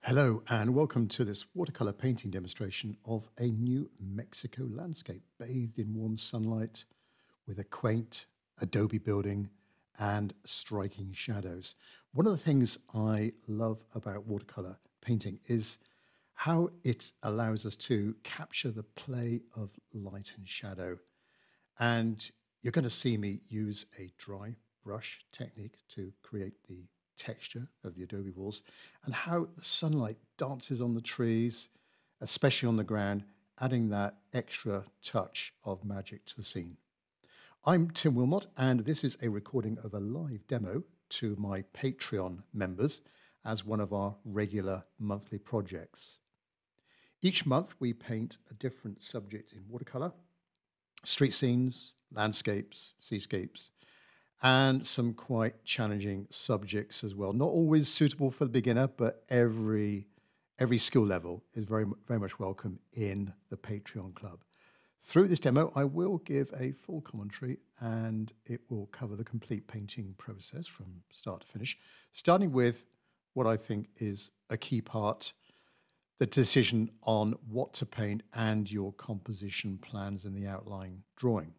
Hello and welcome to this watercolor painting demonstration of a New Mexico landscape bathed in warm sunlight with a quaint adobe building and striking shadows. One of the things I love about watercolor painting is how it allows us to capture the play of light and shadow. And you're going to see me use a dry brush technique to create the texture of the adobe walls and how the sunlight dances on the trees, especially on the ground, adding that extra touch of magic to the scene. I'm Tim Wilmot, and this is a recording of a live demo to my Patreon members as one of our regular monthly projects. Each month we paint a different subject in watercolor: street scenes, landscapes, seascapes, and some quite challenging subjects as well. Not always suitable for the beginner, but every skill level is very much welcome in the Patreon club. Through this demo, I will give a full commentary and it will cover the complete painting process from start to finish, starting with what I think is a key part: the decision on what to paint and your composition plans in the outline drawing.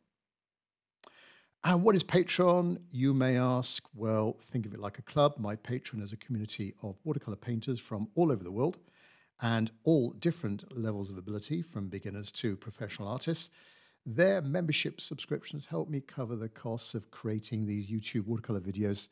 And what is Patreon, you may ask? Well, think of it like a club. My Patreon is a community of watercolor painters from all over the world and all different levels of ability, from beginners to professional artists. Their membership subscriptions help me cover the costs of creating these YouTube watercolor videos.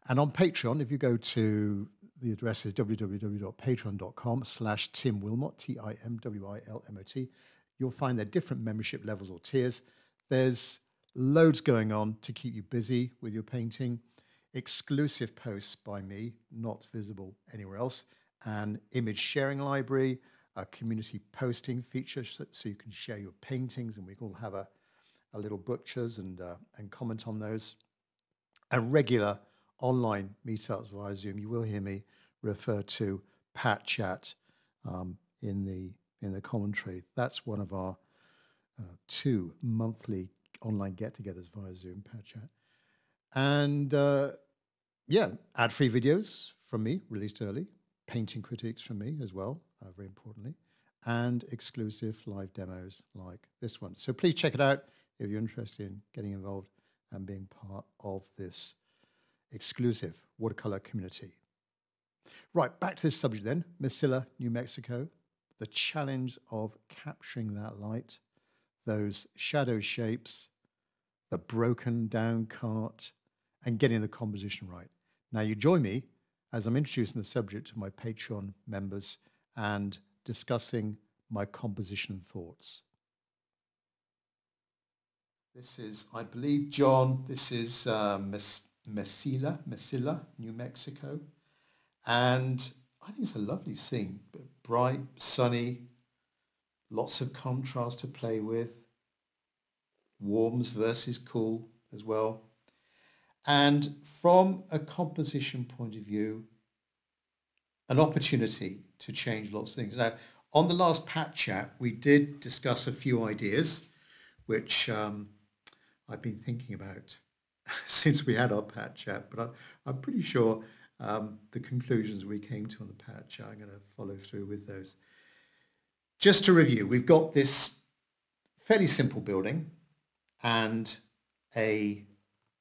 And on Patreon, if you go to the address is www.patreon.com/Tim Wilmot, TIMWILMOT, you'll find their different membership levels or tiers. There's loads going on to keep you busy with your painting, exclusive posts by me, not visible anywhere else, an image sharing library, a community posting feature so you can share your paintings and we can all have a little butchers and comment on those, and regular online meetups via Zoom. You will hear me refer to Pat Chat in the commentary. That's one of our 2 monthly online get-togethers via Zoom, Pat Chat. And ad-free videos from me, released early, painting critiques from me as well, very importantly, and exclusive live demos like this one. So please check it out if you're interested in getting involved and being part of this exclusive watercolor community. Right, back to this subject then, Mesilla, New Mexico, the challenge of capturing that light, those shadow shapes, the broken down cart, and getting the composition right. Now you join me as I'm introducing the subject to my Patreon members and discussing my composition thoughts. This is, I believe, John, this is Mesilla, New Mexico. And I think it's a lovely scene, bright, sunny, lots of contrast to play with, warms versus cool as well. And from a composition point of view, an opportunity to change lots of things. Now, on the last Pat Chat, we did discuss a few ideas, which I've been thinking about since we had our Pat Chat, but I'm pretty sure the conclusions we came to on the Pat Chat, I'm going to follow through with those. Just to review, we've got this fairly simple building and a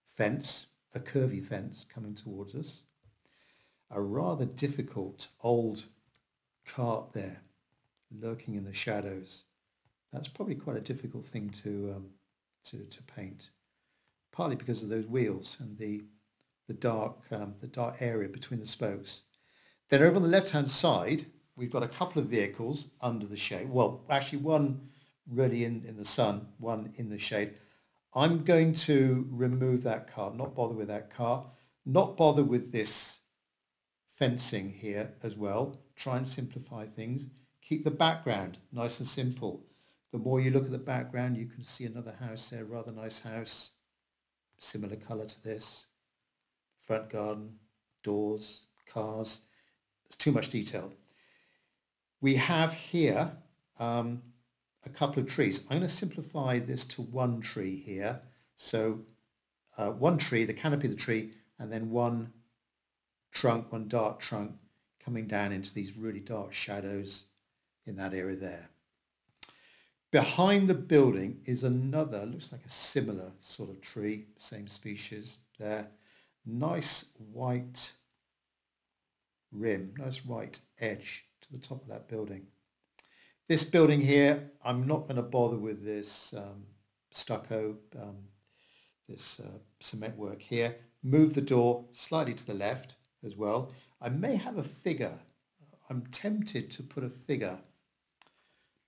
fence, a curvy fence coming towards us, a rather difficult old cart there lurking in the shadows. That's probably quite a difficult thing to paint, partly because of those wheels and the dark area between the spokes. Then over on the left-hand side, we've got a couple of vehicles under the shade. Well, actually one really in the sun, one in the shade. I'm going to remove that car, not bother with that car, not bother with this fencing here as well. Try and simplify things. Keep the background nice and simple. The more you look at the background, you can see another house there, rather nice house, similar colour to this. Front garden, doors, cars. There's too much detail. We have here a couple of trees. I'm going to simplify this to one tree here. So one tree, the canopy of the tree, and then one trunk, one dark trunk coming down into these really dark shadows in that area there. Behind the building is another, looks like a similar sort of tree, same species there. Nice white rim, nice white edge to the top of that building. This building here, I'm not going to bother with this stucco, this cement work here. Move the door slightly to the left as well. I may have a figure. I'm tempted to put a figure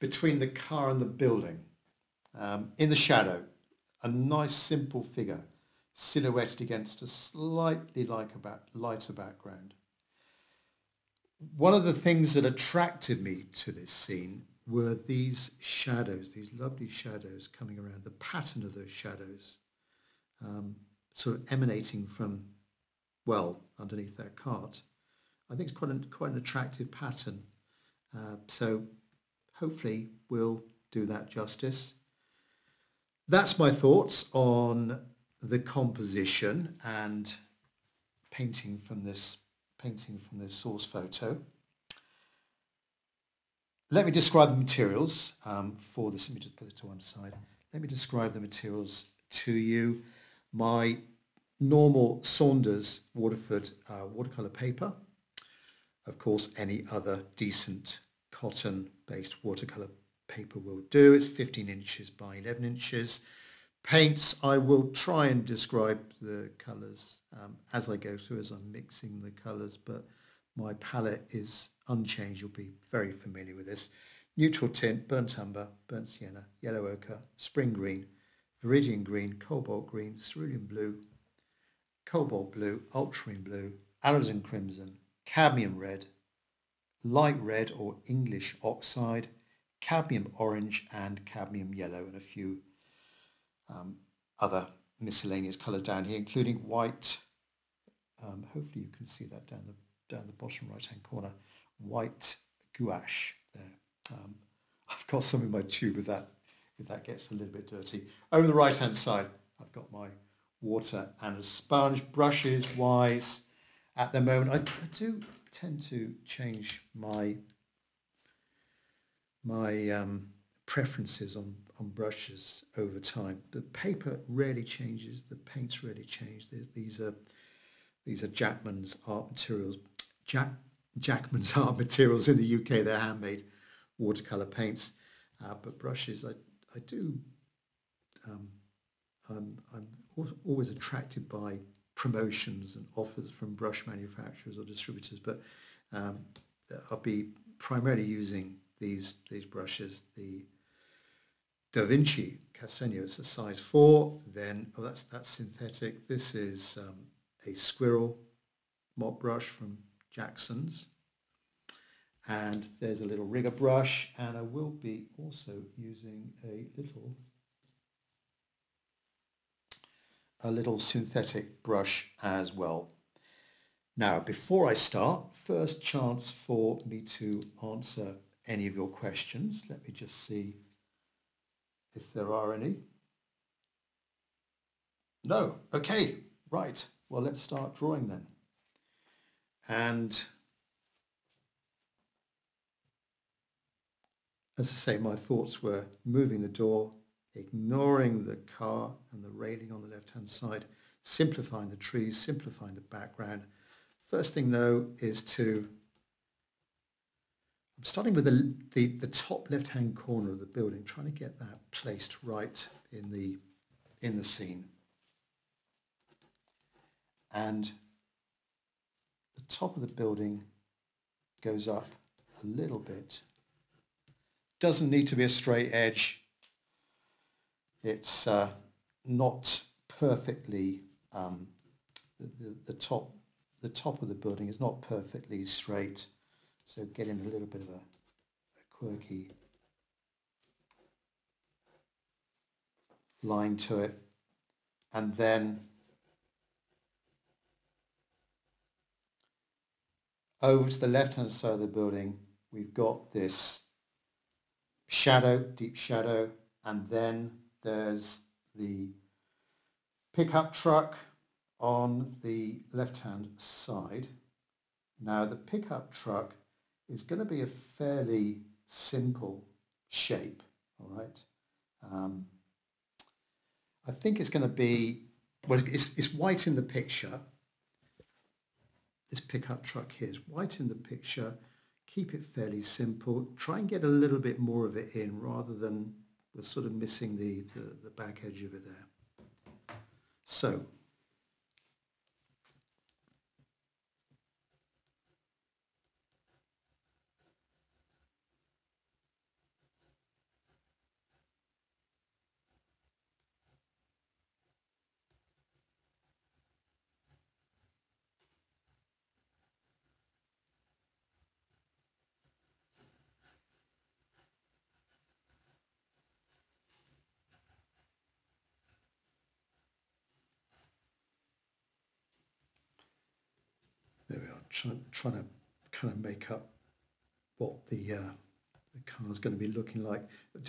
between the car and the building, in the shadow. A nice simple figure silhouetted against a slightly lighter background. One of the things that attracted me to this scene were these shadows, these lovely shadows coming around, the pattern of those shadows, sort of emanating from, well, underneath that cart. I think it's quite an attractive pattern. So hopefully we'll do that justice. That's my thoughts on the composition and painting from this source photo. Let me describe the materials for this. Let me just put it to one side. Let me describe the materials to you. My normal Saunders Waterford watercolour paper. Of course, any other decent cotton-based watercolour paper will do. It's 15 inches by 11 inches. Paints, I will try and describe the colours as I go through, as I'm mixing the colours, but my palette is unchanged. You'll be very familiar with this. Neutral tint, burnt umber, burnt sienna, yellow ochre, spring green, viridian green, cobalt green, cerulean blue, cobalt blue, ultramarine blue, alizarin crimson, cadmium red, light red or English oxide, cadmium orange and cadmium yellow, and a few other miscellaneous colours down here, including white. Hopefully you can see that down the bottom right hand corner. White gouache there. I've got some in my tube if that gets a little bit dirty. Over the right hand side I've got my water and a sponge. Brushes wise, at the moment I do tend to change my preferences on brushes over time. The paper rarely changes, the paints rarely change. These are Jackman's art materials. Jackman's art materials in the UK. They're handmade watercolour paints, but brushes I do. I'm always attracted by promotions and offers from brush manufacturers or distributors, but I'll be primarily using these brushes. The Da Vinci Casegno is a size 4. Then that's synthetic. This is a squirrel mop brush from Jackson's, and there's a little rigger brush, and I will be also using a little synthetic brush as well. Now, before I start, first chance for me to answer any of your questions. Let me just see if there are any. No. Okay, right. Well, let's start drawing then. And as I say, my thoughts were moving the door, ignoring the car and the railing on the left-hand side, simplifying the trees, simplifying the background. First thing though is I'm starting with the top left-hand corner of the building, trying to get that placed right in the scene. And the top of the building goes up a little bit. Doesn't need to be a straight edge. It's not perfectly, the top of the building is not perfectly straight, so getting a little bit of a quirky line to it. And then over to the left-hand side of the building, we've got this shadow, deep shadow, and then there's the pickup truck on the left-hand side. Now the pickup truck is going to be a fairly simple shape, all right? I think it's going to be, well, it's white in the picture. This pickup truck here is white in the picture. Keep it fairly simple. Try and get a little bit more of it in rather than we're sort of missing the back edge of it there. So, there we are, trying to kind of make up what the car is going to be looking like. I'm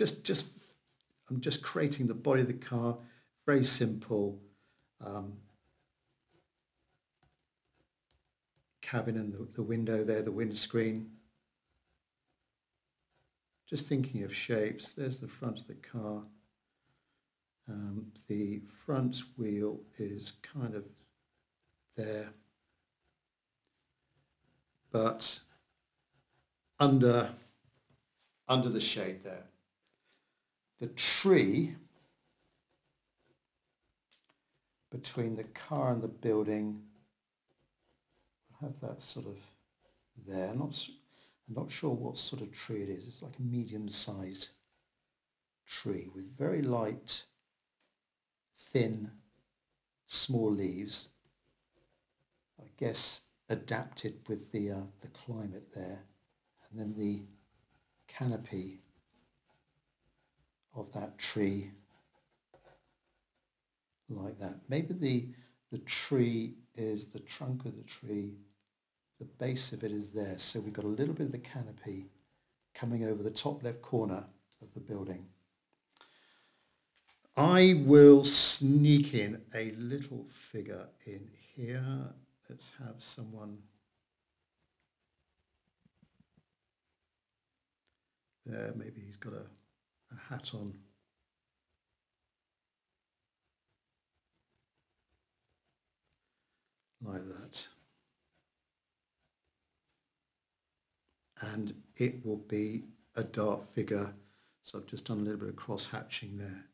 just creating the body of the car, very simple. Cabin and the window there, the windscreen. Just thinking of shapes. There's the front of the car. The front wheel is kind of there, but under the shade there. The tree between the car and the building, I'll have that sort of there. I'm not sure what sort of tree it is. It's like a medium-sized tree with very light, thin, small leaves. I guess adapted with the climate there, and then the canopy of that tree like that. Maybe the tree is the trunk of the tree, the base of it is there, so we've got a little bit of the canopy coming over the top left corner of the building. I will sneak in a little figure in here. Let's have someone there. Maybe he's got a hat on. Like that. And it will be a dark figure. So I've just done a little bit of cross hatching there,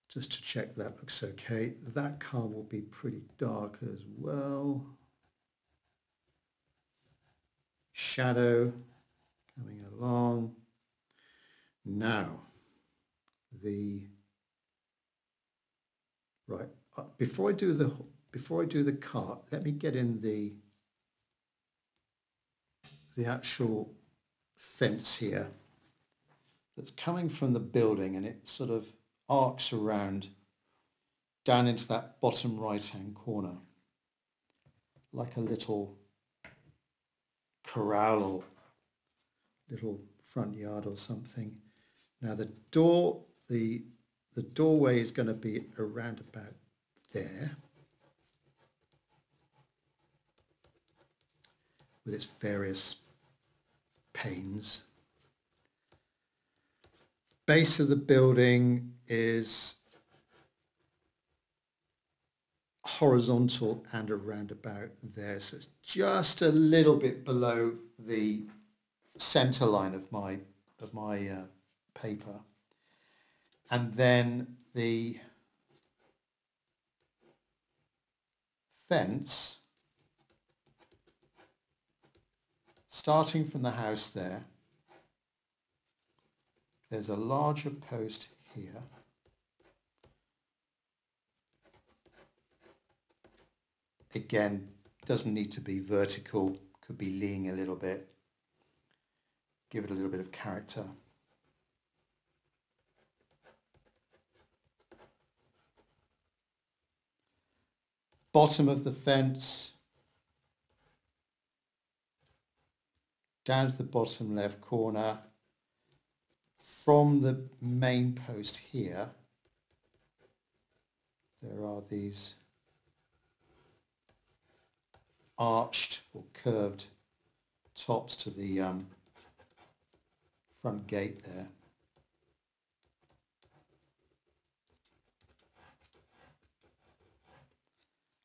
just to check that looks okay. That car will be pretty dark as well. Shadow coming along. Now, before I do the car, let me get in the actual fence here that's coming from the building, and it sort of arcs around down into that bottom right-hand corner, like a little corral or little front yard or something. Now the doorway is going to be around about there, with its various panes. Base of the building is horizontal and around about there, so it's just a little bit below the center line of my paper. And then the fence, starting from the house there, there's a larger post here. Again, doesn't need to be vertical, could be leaning a little bit. Give it a little bit of character. Bottom of the fence, down to the bottom left corner. From the main post here, there are these arched or curved tops to the front gate there.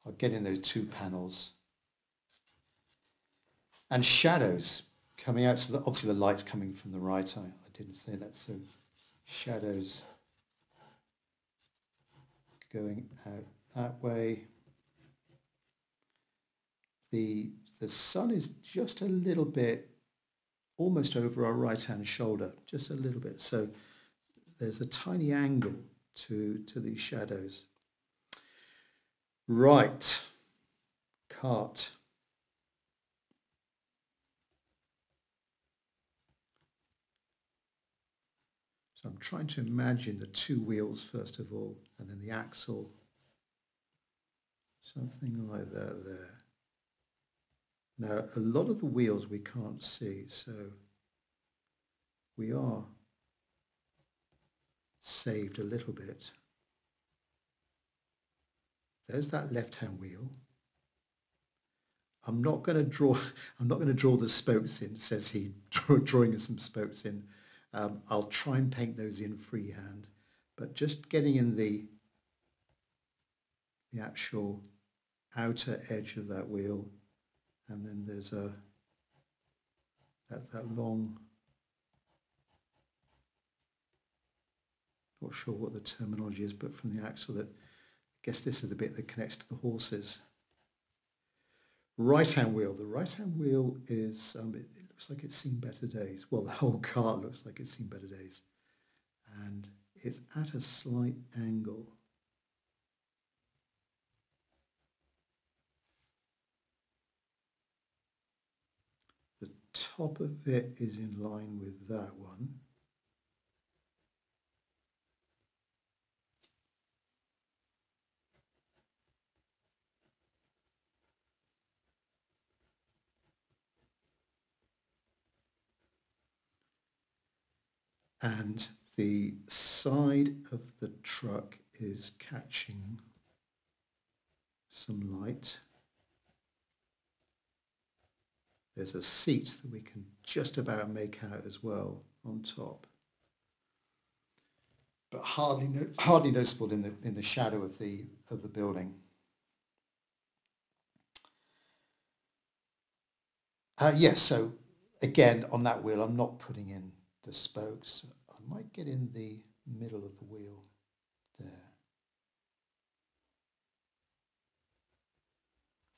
I'll get in those two panels. And shadows coming out, so that obviously the light's coming from the right. I didn't say that, so shadows going out that way. The sun is just a little bit, almost over our right-hand shoulder, just a little bit. So there's a tiny angle to these shadows. Right, cart. So I'm trying to imagine the two wheels first of all, and then the axle. Something like that there. Now, a lot of the wheels we can't see, so we are saved a little bit. There's that left-hand wheel. I'm not going to draw the spokes in, says he, drawing some spokes in. I'll try and paint those in freehand, but just getting in the actual outer edge of that wheel, and then there's that long, not sure what the terminology is, but from the axle, that I guess this is the bit that connects to the horses. Right-hand wheel. The right-hand wheel is, it looks like it's seen better days. Well, the whole car looks like it's seen better days. And it's at a slight angle. The top of it is in line with that one. And the side of the truck is catching some light. There's a seat that we can just about make out as well on top, but hardly noticeable in the shadow of the building. Yes, so again on that wheel, I'm not putting in the spokes. I might get in the middle of the wheel there.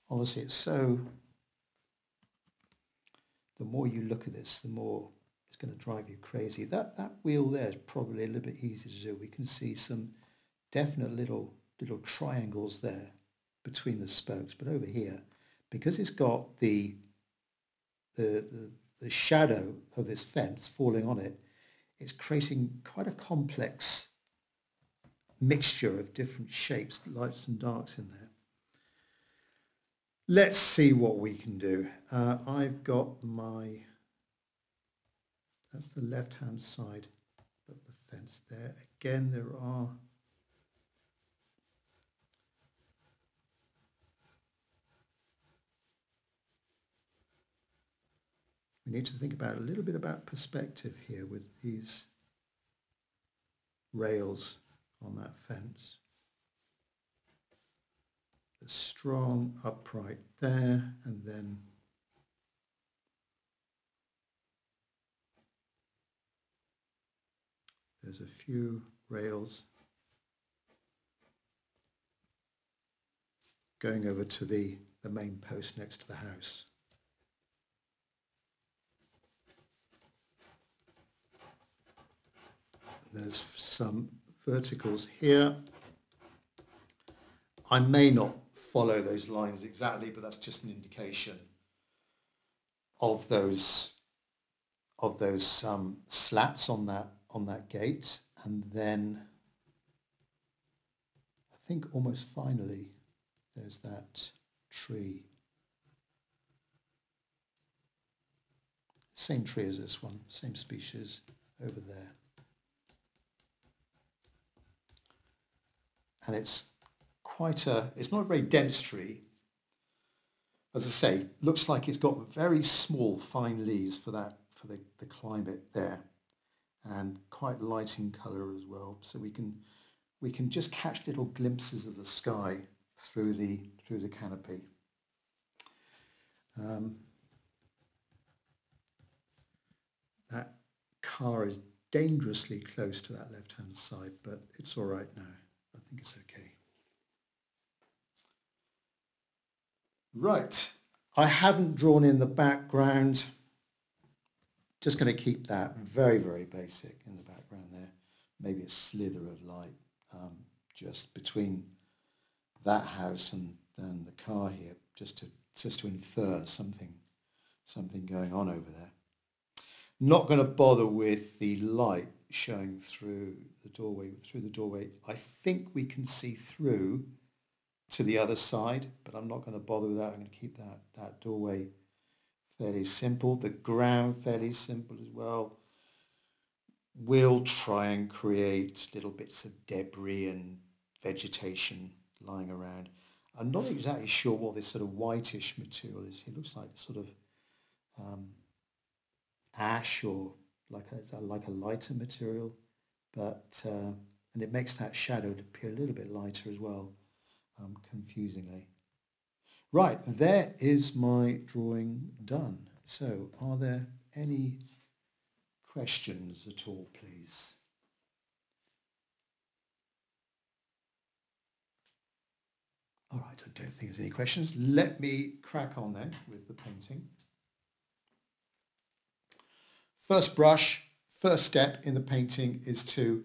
Honestly, it's so, the more you look at this, the more it's going to drive you crazy. That wheel there is probably a little bit easy to do. We can see some definite little triangles there between the spokes, but over here, because it's got the shadow of this fence falling on it, it's creating quite a complex mixture of different shapes, lights and darks in there. Let's see what we can do. I've got that's the left-hand side of the fence there. Again, there are we need to think about a little bit about perspective here with these rails on that fence. The strong upright there, and then there's a few rails going over to the main post next to the house. There's some verticals here. I may not follow those lines exactly, but that's just an indication of those slats on that gate. And then I think almost finally there's that tree. Same tree as this one, same species over there. And it's not a very dense tree, as I say, looks like it's got very small, fine leaves for that, for the climate there, and quite light in colour as well. So we can just catch little glimpses of the sky through the canopy. That car is dangerously close to that left-hand side, but it's all right now. I think it's okay. Right, I haven't drawn in the background. Just going to keep that very, very basic in the background there. Maybe a slither of light just between that house and the car here, just to infer something going on over there. Not going to bother with the light showing through the doorway. I think we can see through to the other side, but I'm not going to bother with that. I'm going to keep that doorway fairly simple. The ground fairly simple as well. We'll try and create little bits of debris and vegetation lying around. I'm not exactly sure what this sort of whitish material is. It looks like sort of ash or like a lighter material, but and it makes that shadow appear a little bit lighter as well, confusingly. Right, there is my drawing done. So are there any questions at all, please? All right, I don't think there's any questions. Let me crack on then with the painting. First brush, first step in the painting is to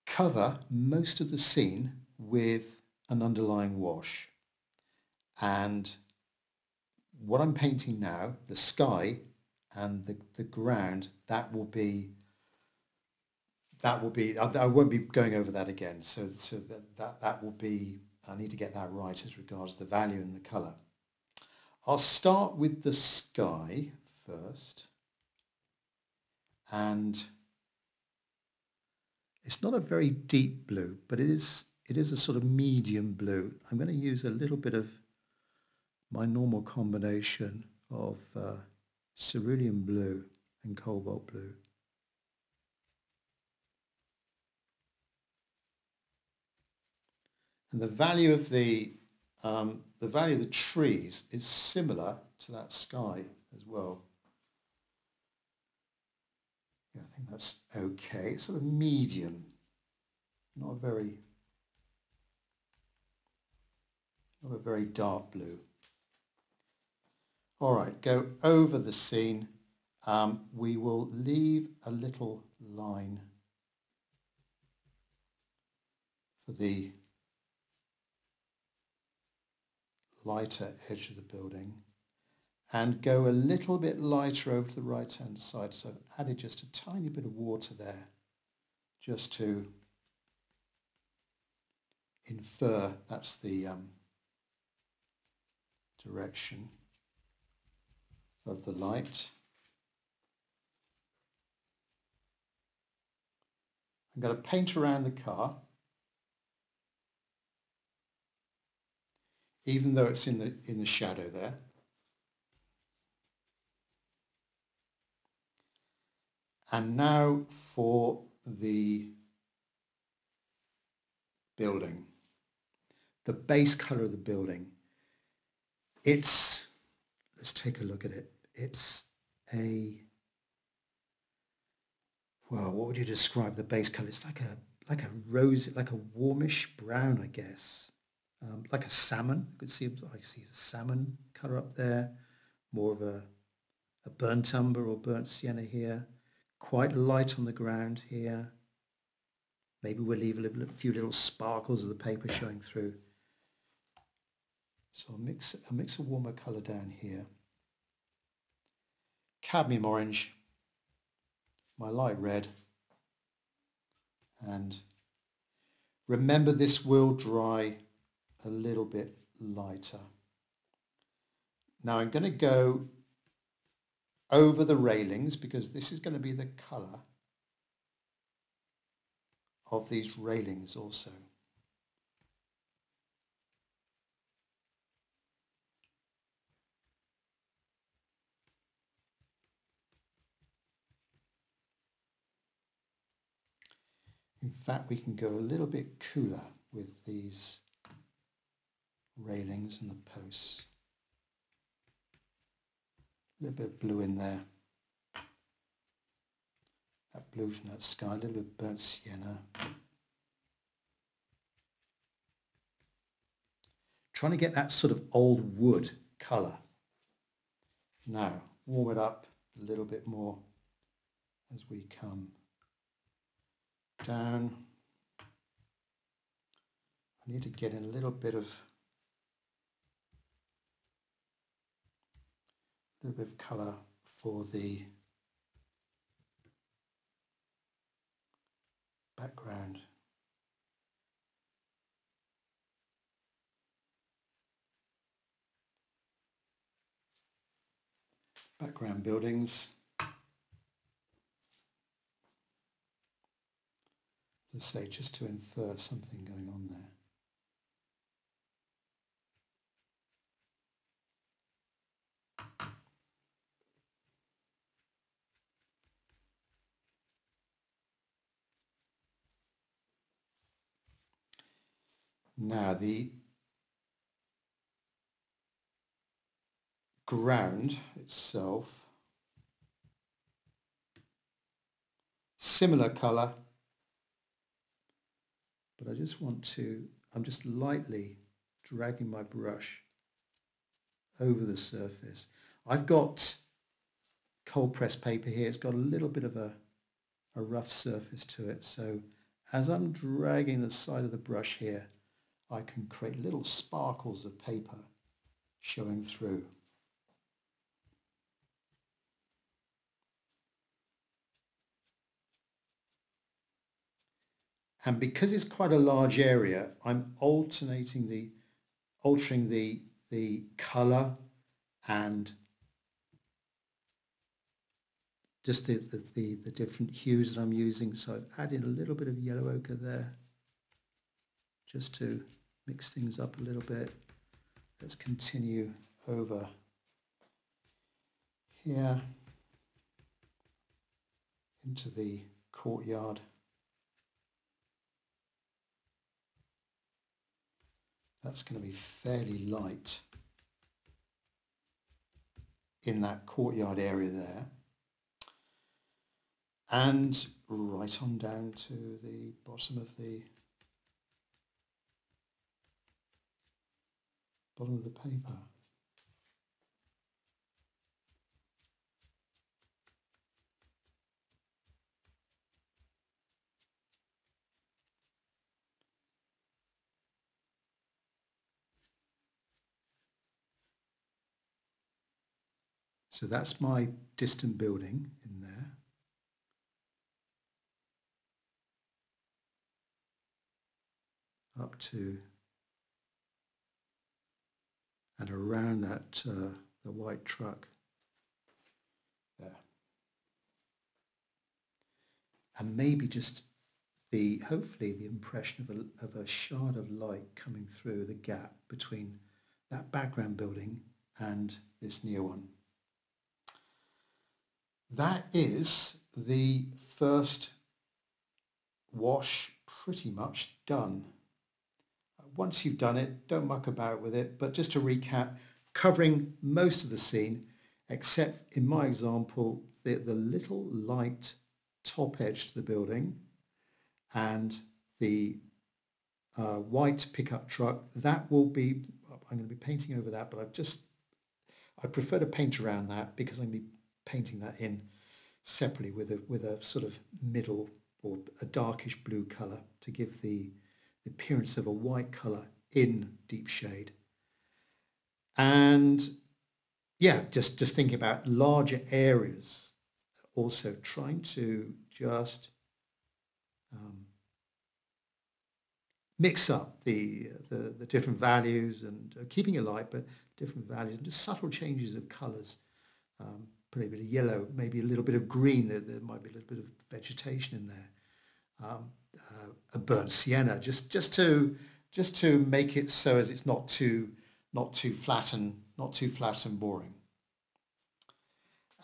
cover most of the scene with an underlying wash. And what I'm painting now, the sky and the ground, that will be, I won't be going over that again. So that will be, I need to get that right as regards the value and the colour. I'll start with the sky first. And it's not a very deep blue, but it is a sort of medium blue. I'm going to use a little bit of my normal combination of cerulean blue and cobalt blue. And the value of the trees is similar to that sky as well. Yeah, I think that's okay. It's sort of medium, not a very dark blue. All right, go over the scene. We will leave a little line for the lighter edge of the building and go a little bit lighter over to the right hand side. So I've added just a tiny bit of water there just to infer that's the direction of the light. I'm going to paint around the car, even though it's in the shadow there. And now for the building, the base colour of the building. Let's take a look at it. It's well, what would you describe the base colour? It's like a rose, like a warmish brown, I guess. Like a salmon. I see a salmon colour up there. More of a burnt umber or burnt sienna here. Quite light on the ground here. Maybe we'll leave a few little sparkles of the paper showing through. So I'll mix a warmer colour down here. Cadmium orange, my light red, and remember this will dry a little bit lighter. Now I'm going to go over the railings because this is going to be the colour of these railings also. In fact, we can go a little bit cooler with these railings and the posts. A little bit of blue in there. That blue from that sky, a little bit of burnt sienna. Trying to get that sort of old wood colour. Now, warm it up a little bit more as we come down. I need to get in a little bit of colour for the background. Background buildings. As I say, just to infer something going on there. Now the ground itself, similar colour, but I just want to, I'm just lightly dragging my brush over the surface. I've got cold pressed paper here. It's got a little bit of a rough surface to it. So as I'm dragging the side of the brush here, I can create little sparkles of paper showing through. And because it's quite a large area, I'm altering the colour and just the different hues that I'm using. So I've added a little bit of yellow ochre there just to mix things up a little bit. Let's continue over here into the courtyard. That's going to be fairly light in that courtyard area there. And right on down to the bottom of the paper. So that's my distant building in there. Up to and around that the white truck there. And maybe just hopefully the impression of a shard of light coming through the gap between that background building and this near one. That is the first wash pretty much done. Once you've done it, don't muck about with it, but just to recap, covering most of the scene, except in my example, the little light top edge to the building and the white pickup truck. That will be, I'm going to be painting over that, but I prefer to paint around that because I'm going to be painting that in separately with a sort of middle or a darkish blue colour to give the appearance of a white colour in deep shade. And yeah, just thinking about larger areas, also trying to just mix up the different values and keeping it light, but different values and just subtle changes of colours. Put a bit of yellow, maybe a little bit of green. There might be a little bit of vegetation in there. A burnt sienna, just to make it so as it's not too flat and boring.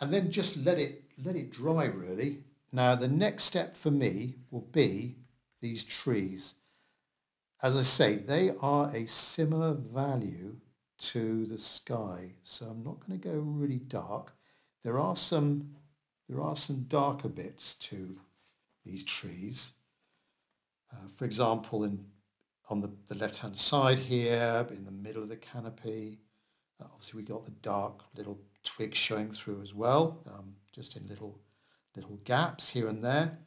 And then just let it dry really. Now the next step for me will be these trees, as I say, they are a similar value to the sky. So I'm not going to go really dark. There are some darker bits to these trees. For example, on the left-hand side here, in the middle of the canopy, obviously we got the dark little twigs showing through as well, just in little gaps here and there.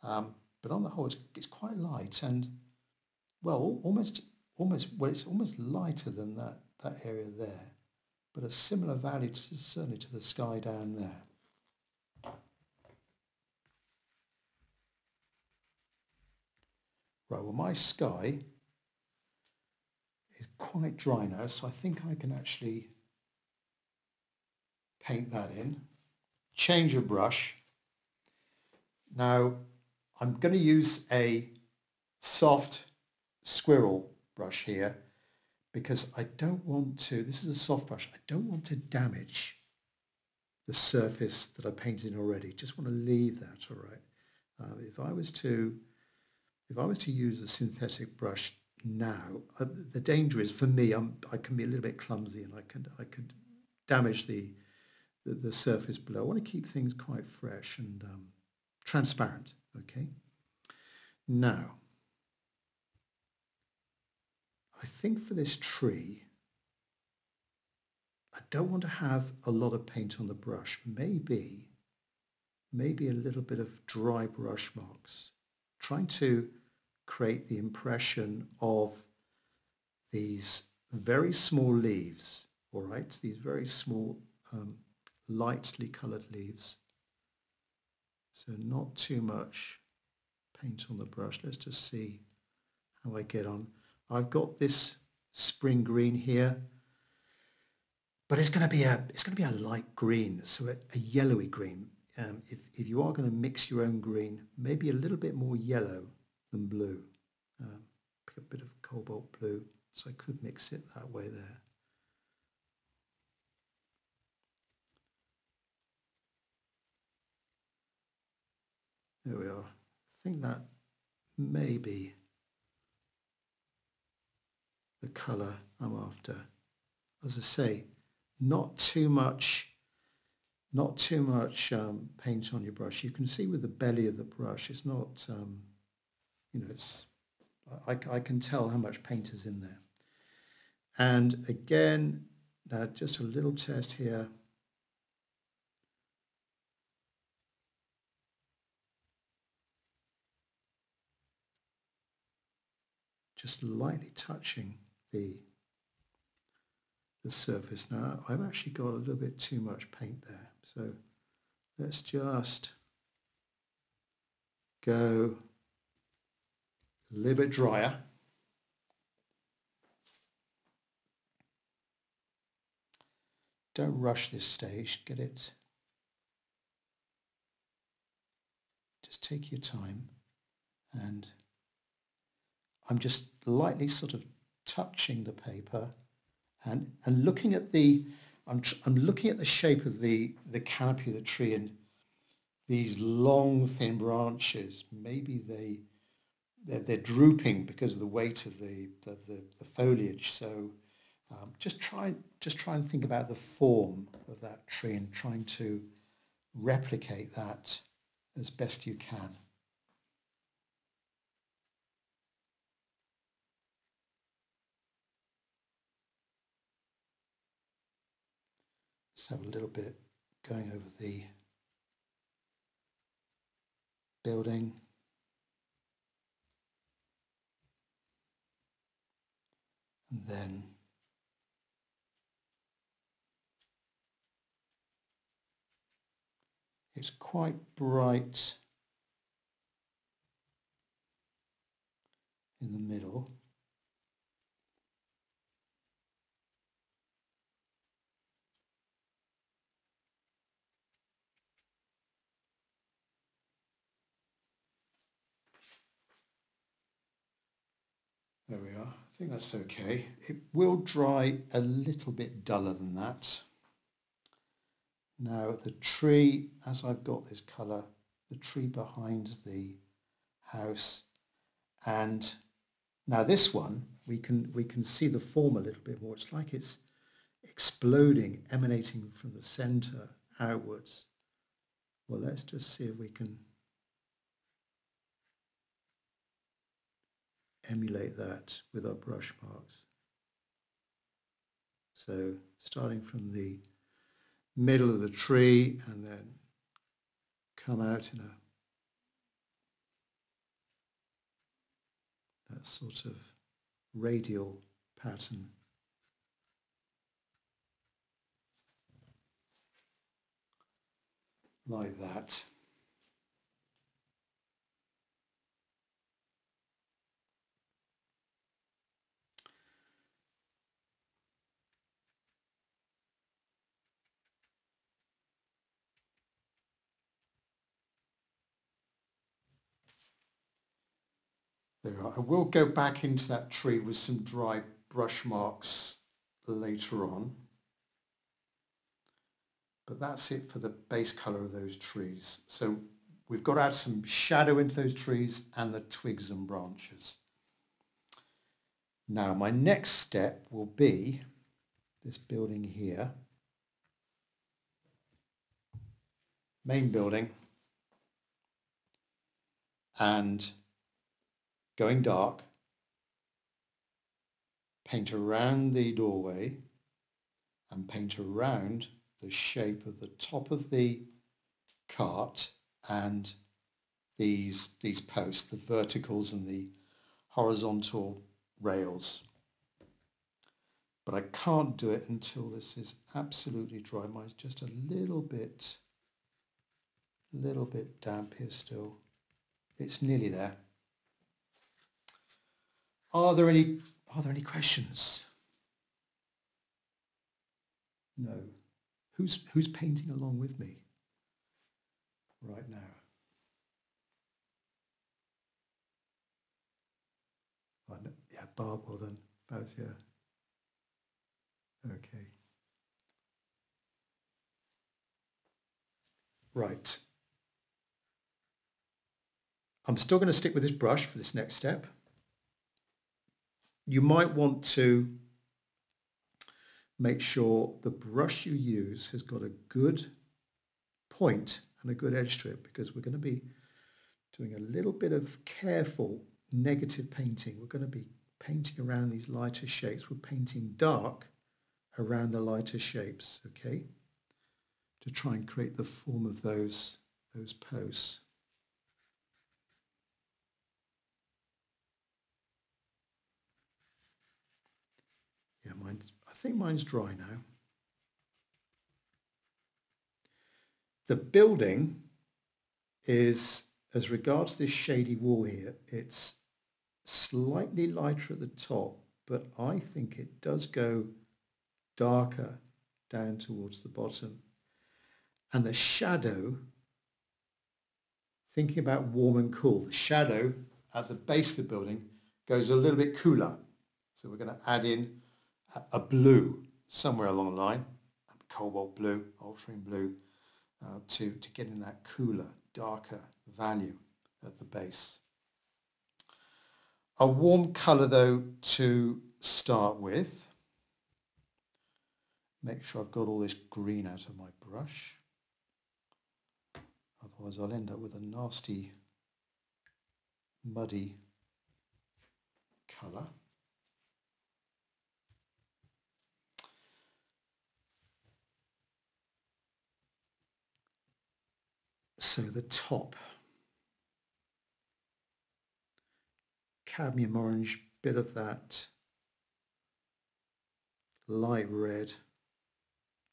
But on the whole, it's quite light and, well, it's almost lighter than that area there, but a similar value certainly to the sky down there. Right, well, my sky is quite dry now, so I think I can actually paint that in. Change of brush. Now, I'm going to use a soft squirrel brush here because I don't want to, this is a soft brush, I don't want to damage the surface that I painted in already. Just want to leave that, all right. If I was to use a synthetic brush now, the danger is for me, I can be a little bit clumsy and I could damage the surface below. I want to keep things quite fresh and transparent. Okay. Now, I think for this tree, I don't want to have a lot of paint on the brush. Maybe a little bit of dry brush marks, trying to create the impression of these very small leaves, all right? These very small, lightly coloured leaves. So not too much paint on the brush. Let's just see how I get on. I've got this spring green here, but it's going to be a light green, so a yellowy green. If you are going to mix your own green, maybe a little bit more yellow than blue. Pick a bit of cobalt blue, so I could mix it that way there. There we are. I think that may be the colour I'm after. As I say, not too much paint on your brush. You can see with the belly of the brush, it's not, I can tell how much paint is in there. And again, now just a little test here. Just lightly touching the surface. Now I've actually got a little bit too much paint there, so let's just go a little bit drier. Don't rush this stage, just take your time, and I'm just lightly sort of touching the paper and looking at I'm looking at the shape of the canopy of the tree, and these long thin branches, maybe they're drooping because of the weight of the foliage. So just try and think about the form of that tree and trying to replicate that as best you can. Let's have a little bit going over the building. And then it's quite bright in the middle. There we are. I think that's okay. It will dry a little bit duller than that. Now the tree, as I've got this colour, the tree behind the house, And now this one, we can see the form a little bit more. It's like it's exploding, emanating from the center outwards. Well, let's just see if we can emulate that with our brush marks. So starting from the middle of the tree and then come out in that sort of radial pattern. Like that. There we are. I will go back into that tree with some dry brush marks later on. But that's it for the base colour of those trees. So we've got to add some shadow into those trees and the twigs and branches. Now my next step will be this building here. Main building. And going dark, paint around the doorway and paint around the shape of the top of the cart and these posts, the verticals and the horizontal rails. But I can't do it until this is absolutely dry. Mine's just a little bit damp here still. It's nearly there. Are there any questions? No. Who's painting along with me right now? Oh, no. Yeah, Barb, well done. Fauzia. Okay. Right. I'm still going to stick with this brush for this next step. You might want to make sure the brush you use has got a good point and a good edge to it, because we're going to be doing a little bit of careful negative painting. We're going to be painting around these lighter shapes. We're painting dark around the lighter shapes, okay, to try and create the form of those posts. Yeah, I think mine's dry now. The building is, as regards this shady wall here, it's slightly lighter at the top, but I think it does go darker down towards the bottom. And the shadow, thinking about warm and cool, the shadow at the base of the building goes a little bit cooler. So we're going to add in a blue somewhere along the line, a cobalt blue, ultramarine blue, to get in that cooler, darker value at the base. A warm colour though to start with. Make sure I've got all this green out of my brush. Otherwise I'll end up with a nasty, muddy colour. So the top, cadmium orange, bit of that light red,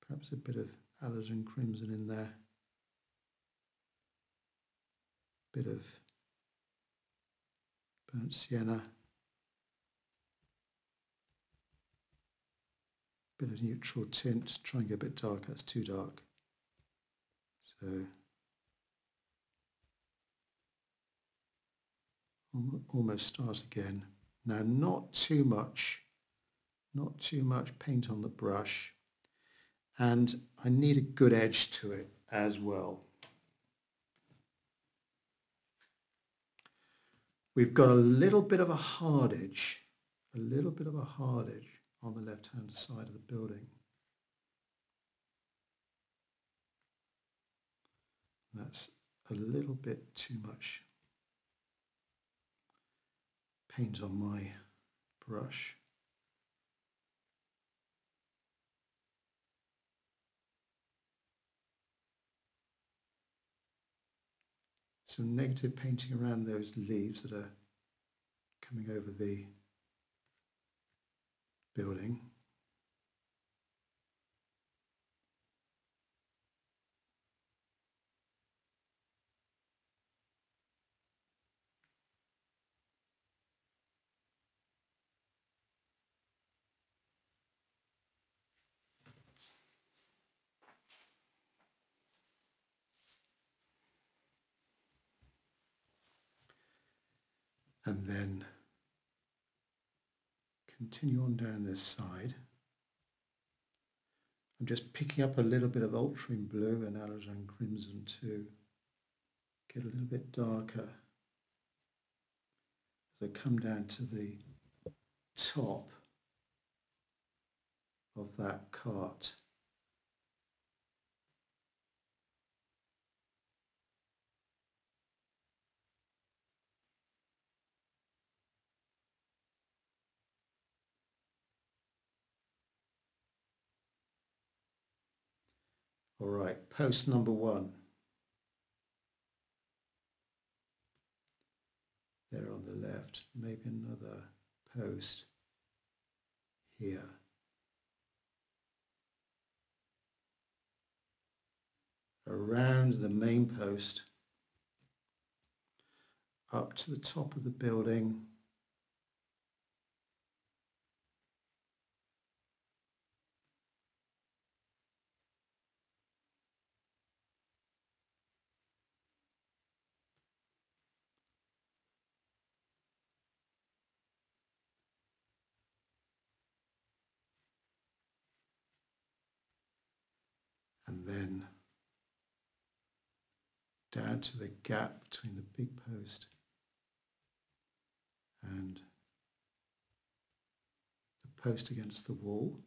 perhaps a bit of alizarin crimson in there, bit of burnt sienna, bit of neutral tint, try and get a bit dark, that's too dark. So almost start again. Now not too much paint on the brush, and I need a good edge to it as well. We've got a little bit of a hard edge, on the left-hand side of the building. That's a little bit too much paint on my brush. Some negative painting around those leaves that are coming over the building. And then continue on down this side. I'm just picking up a little bit of ultramarine blue and alizarin crimson to get a little bit darker as I come down to the top of that cart. All right, post number 1. There on the left, maybe another post here. Around the main post, up to the top of the building. And then down to the gap between the big post and the post against the wall.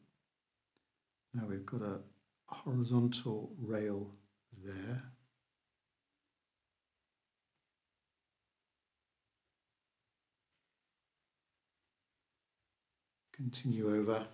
Now we've got a horizontal rail there. Continue over.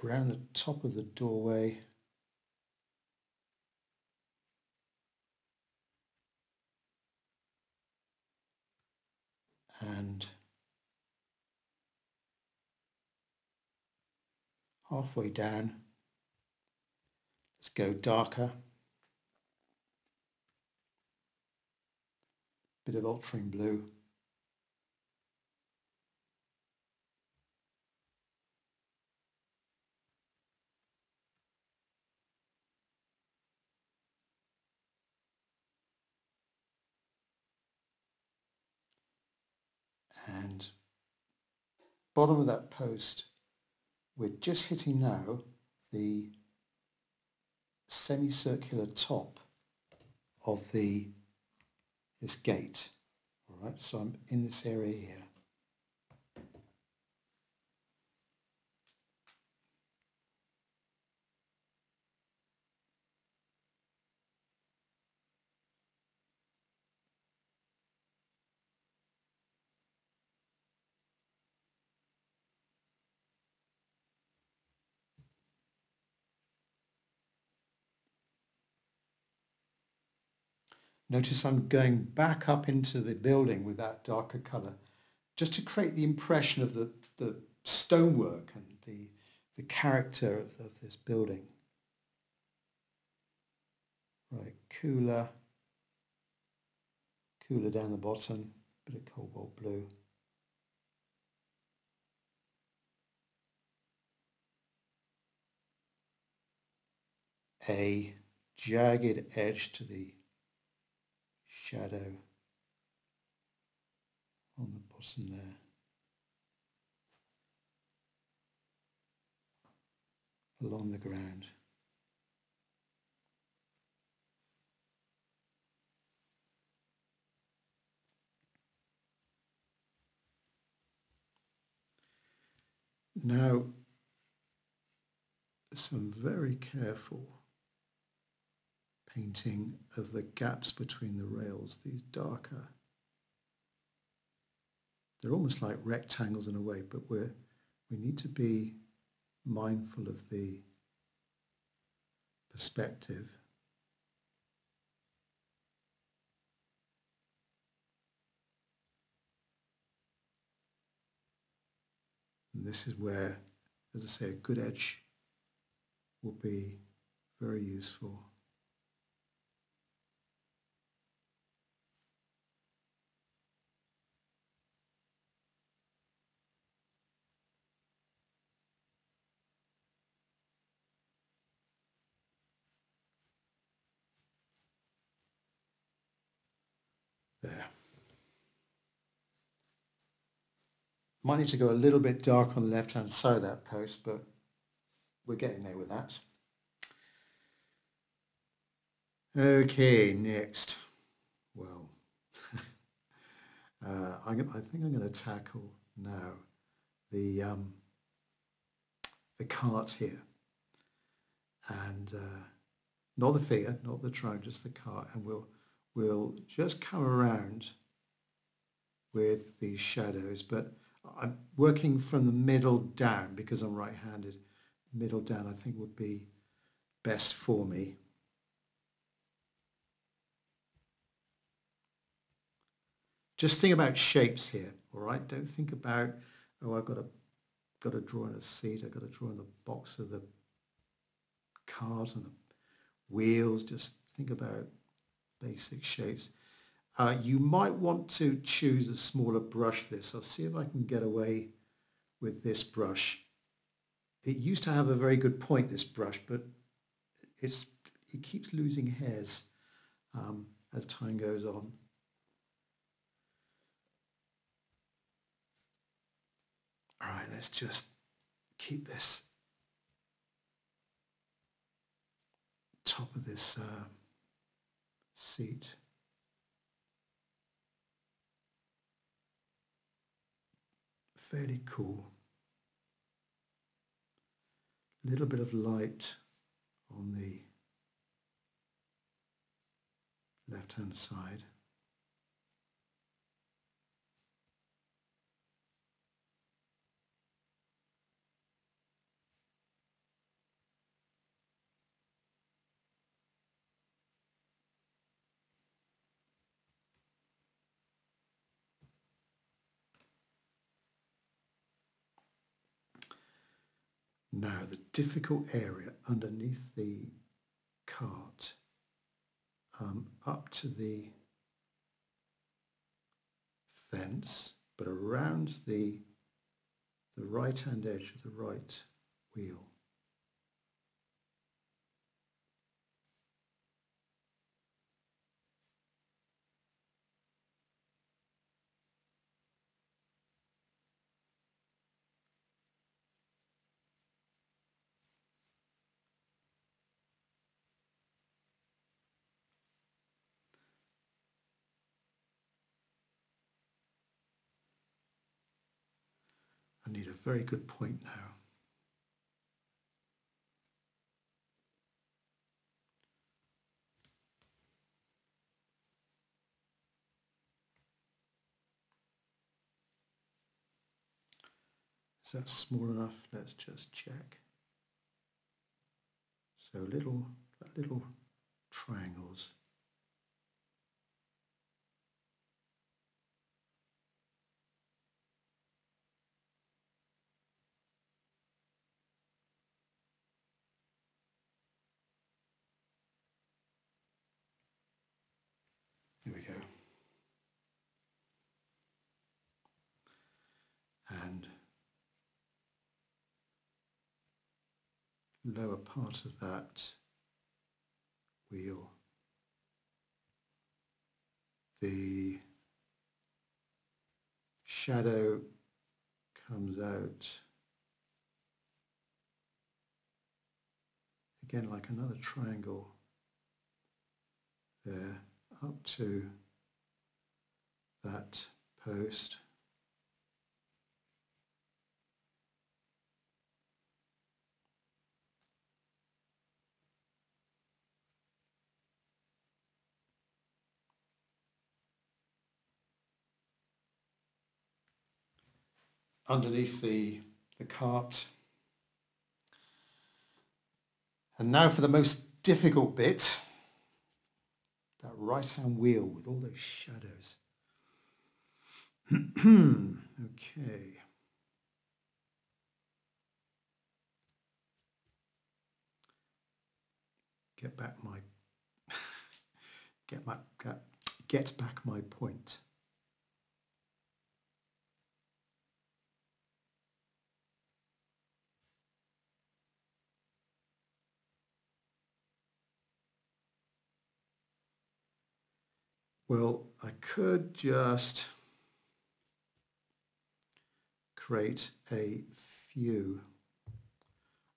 Around the top of the doorway. And halfway down, let's go darker. Bit of ultramarine blue. And bottom of that post, we're just hitting now the semicircular top of this gate. All right, so I'm in this area here. Notice I'm going back up into the building with that darker colour, just to create the impression of the stonework and the character of this building. Right, cooler down the bottom. bit of cobalt blue. A jagged edge to the shadow on the bottom there. Along the ground. Now, some very careful painting of the gaps between the rails, these darker. They're almost like rectangles in a way, but we need to be mindful of the perspective. And this is where, as I say, a good edge will be very useful. There. Might need to go a little bit dark on the left-hand side of that post, but we're getting there with that. Okay, next. Well, I think I'm going to tackle now the cart here, and not the figure, not the trunk, just the cart, and we'll just come around with these shadows, but I'm working from the middle down because I'm right-handed. Middle down I think would be best for me. Just think about shapes here, all right? Don't think about, oh, I've got to draw in a seat, I've got to draw in the box of the cart and the wheels. Just think about basic shapes. You might want to choose a smaller brush for this. I'll see if I can get away with this brush. It used to have a very good point, this brush, but it keeps losing hairs as time goes on. All right, let's just keep this top of this seat. Fairly cool. A little bit of light on the left-hand side. Now, the difficult area underneath the cart, up to the fence, but around the right-hand edge of the right wheel. I need a very good point now. Is that small enough? Let's just check. So little triangles. Here we go. lower part of that wheel, the shadow comes out again like another triangle there up to that post. Underneath the cart. And now for the most difficult bit, that right-hand wheel with all those shadows. Okay. Get back my point. Well, I could just create a few. I'm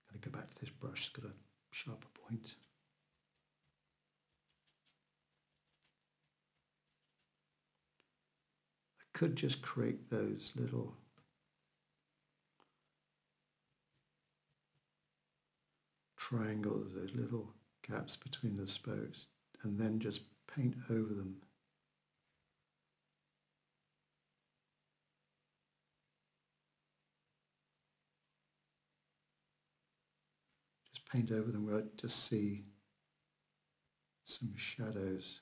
going to go back to this brush, it's got a sharper point. I could just create those little triangles, those little gaps between the spokes, and then just paint over them. Just paint over them where I just see some shadows.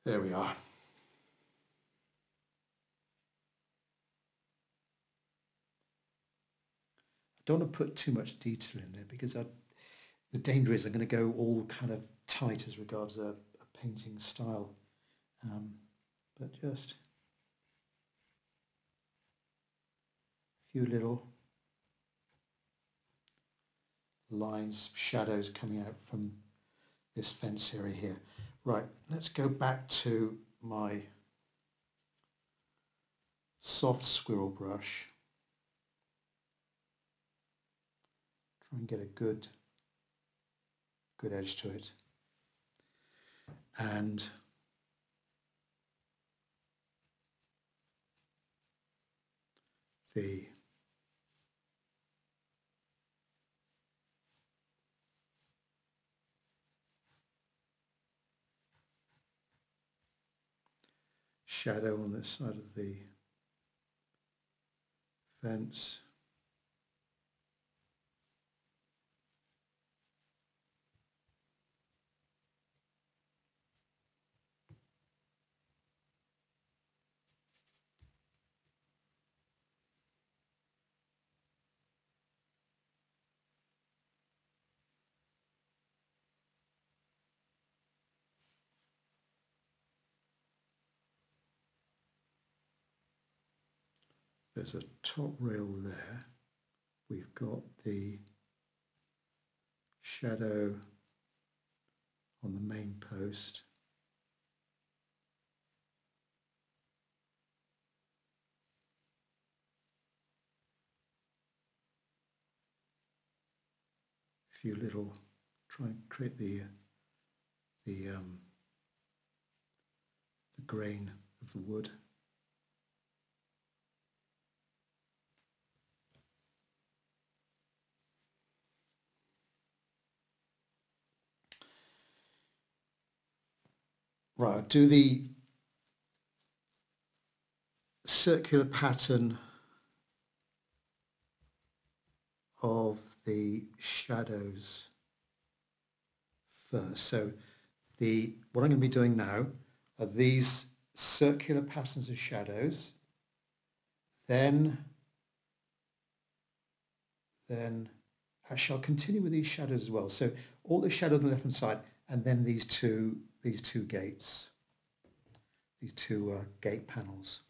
There we are. I don't want to put too much detail in there because the danger is I'm going to go all kind of tight as regards a painting style. But just a few little lines, shadows coming out from this fence area here. Right, let's go back to my soft squirrel brush. Try and get a good edge to it. And the shadow on this side of the fence. There's a top rail there. We've got the shadow on the main post. A few little, try and create the grain of the wood. Right, I'll do the circular pattern of the shadows first. So what I'm going to be doing now are these circular patterns of shadows. Then then actually I'll continue with these shadows as well. So all the shadows on the left hand side, and then these two gates, these two gate panels.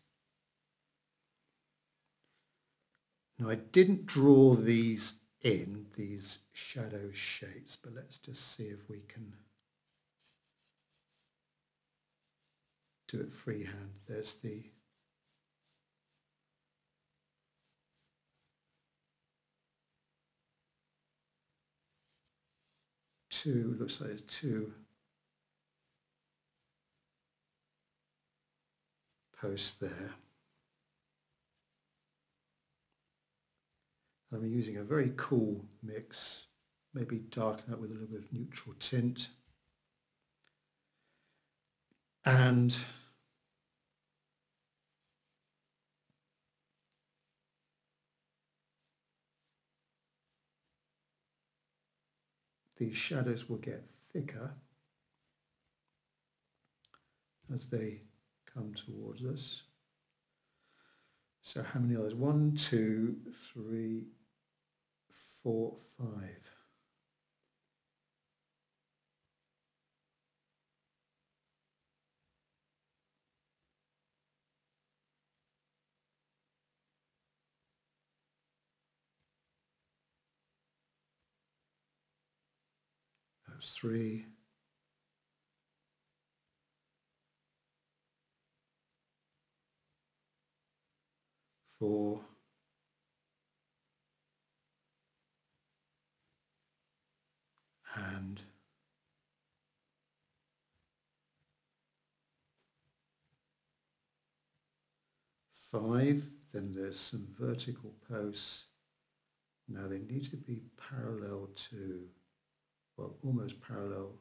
Now I didn't draw these in, these shadow shapes, but let's just see if we can do it freehand. There's the two, looks like there's two posts there. I'm using a very cool mix, maybe darken up with a little bit of neutral tint. And these shadows will get thicker as they come towards us. So how many are there? 1, 2, 3, 4, 5. That's 3. 4. And 5. Then there's some vertical posts. Now they need to be parallel to, well, almost parallel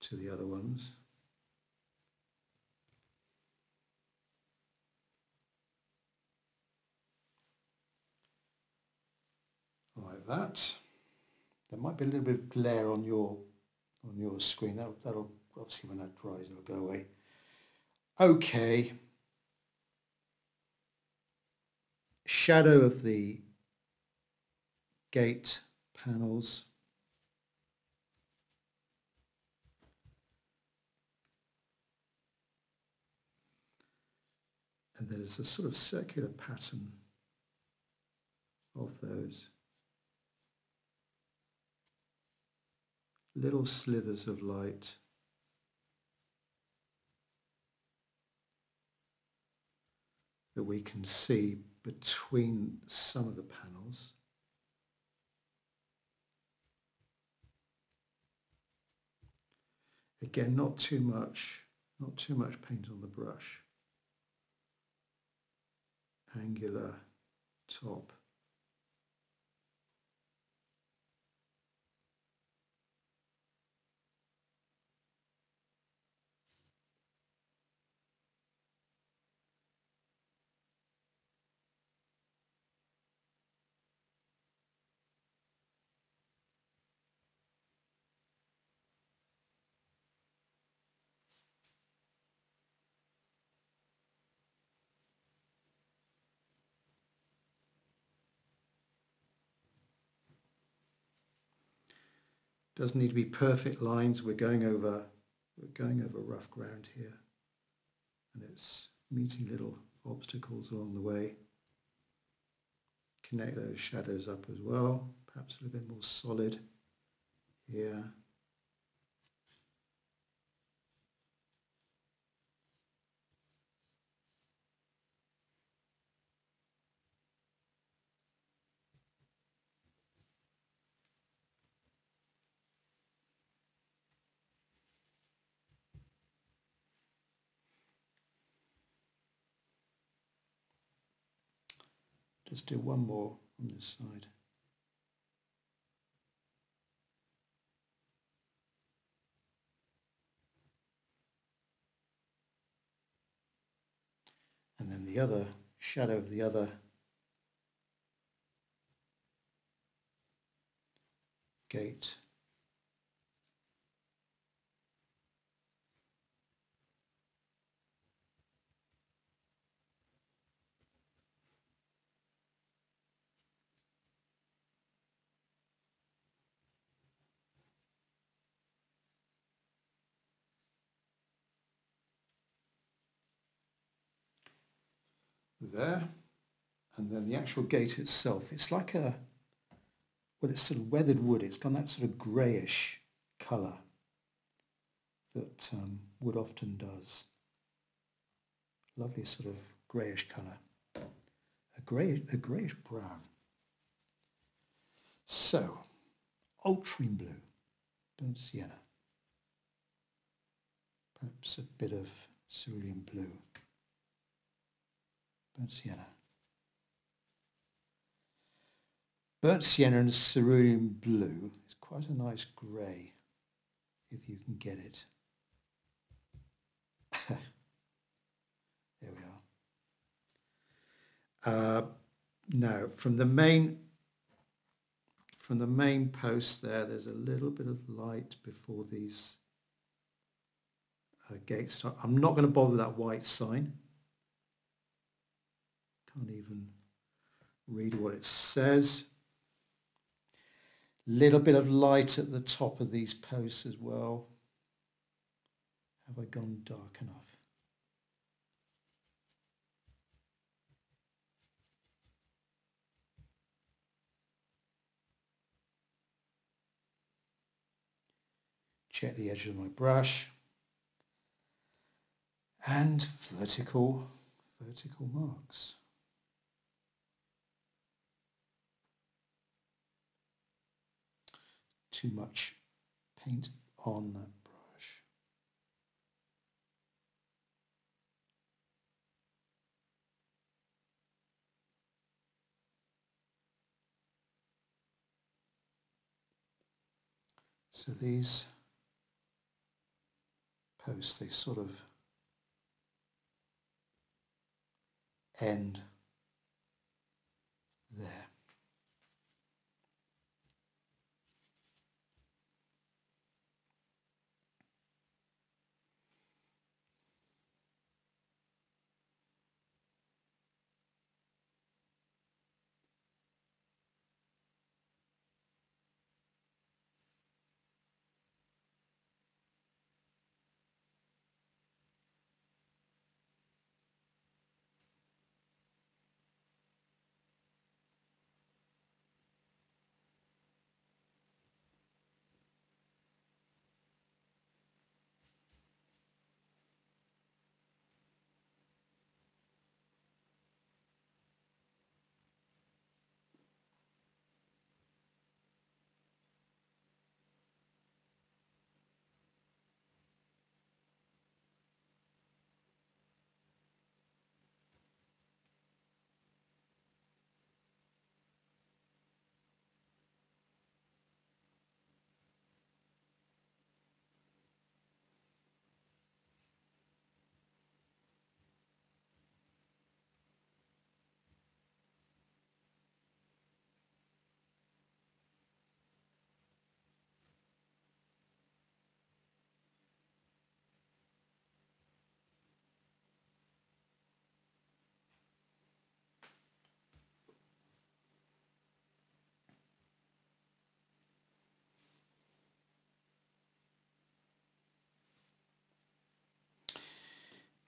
to the other ones. Like that. There might be a little bit of glare on your screen. That'll obviously, when that dries, it'll go away. Okay. Shadow of the gate panels. And then there's a sort of circular pattern of those. Little slithers of light. That we can see between some of the panels. Again, not too much paint on the brush. Angular top. Doesn't need to be perfect lines. We're going over rough ground here, and it's meeting little obstacles along the way. Connect those shadows up as well, perhaps a little bit more solid here. Just do one more on this side. And then the other shadow of the other gate. there. And then the actual gate itself, it's like a, well, it's sort of weathered wood. It's got that sort of greyish colour that wood often does. Lovely sort of greyish colour, a greyish brown. So, ultramarine blue, burnt sienna, perhaps a bit of cerulean blue, burnt sienna. Burnt sienna and cerulean blue is quite a nice grey, if you can get it. There we are. Now, from the main post there's a little bit of light before these gates start. I'm not going to bother with that white sign. Can't even read what it says. Little bit of light at the top of these posts as well. Have I gone dark enough? Check the edge of my brush. And vertical marks. Too much paint on that brush. So these posts, they sort of end there.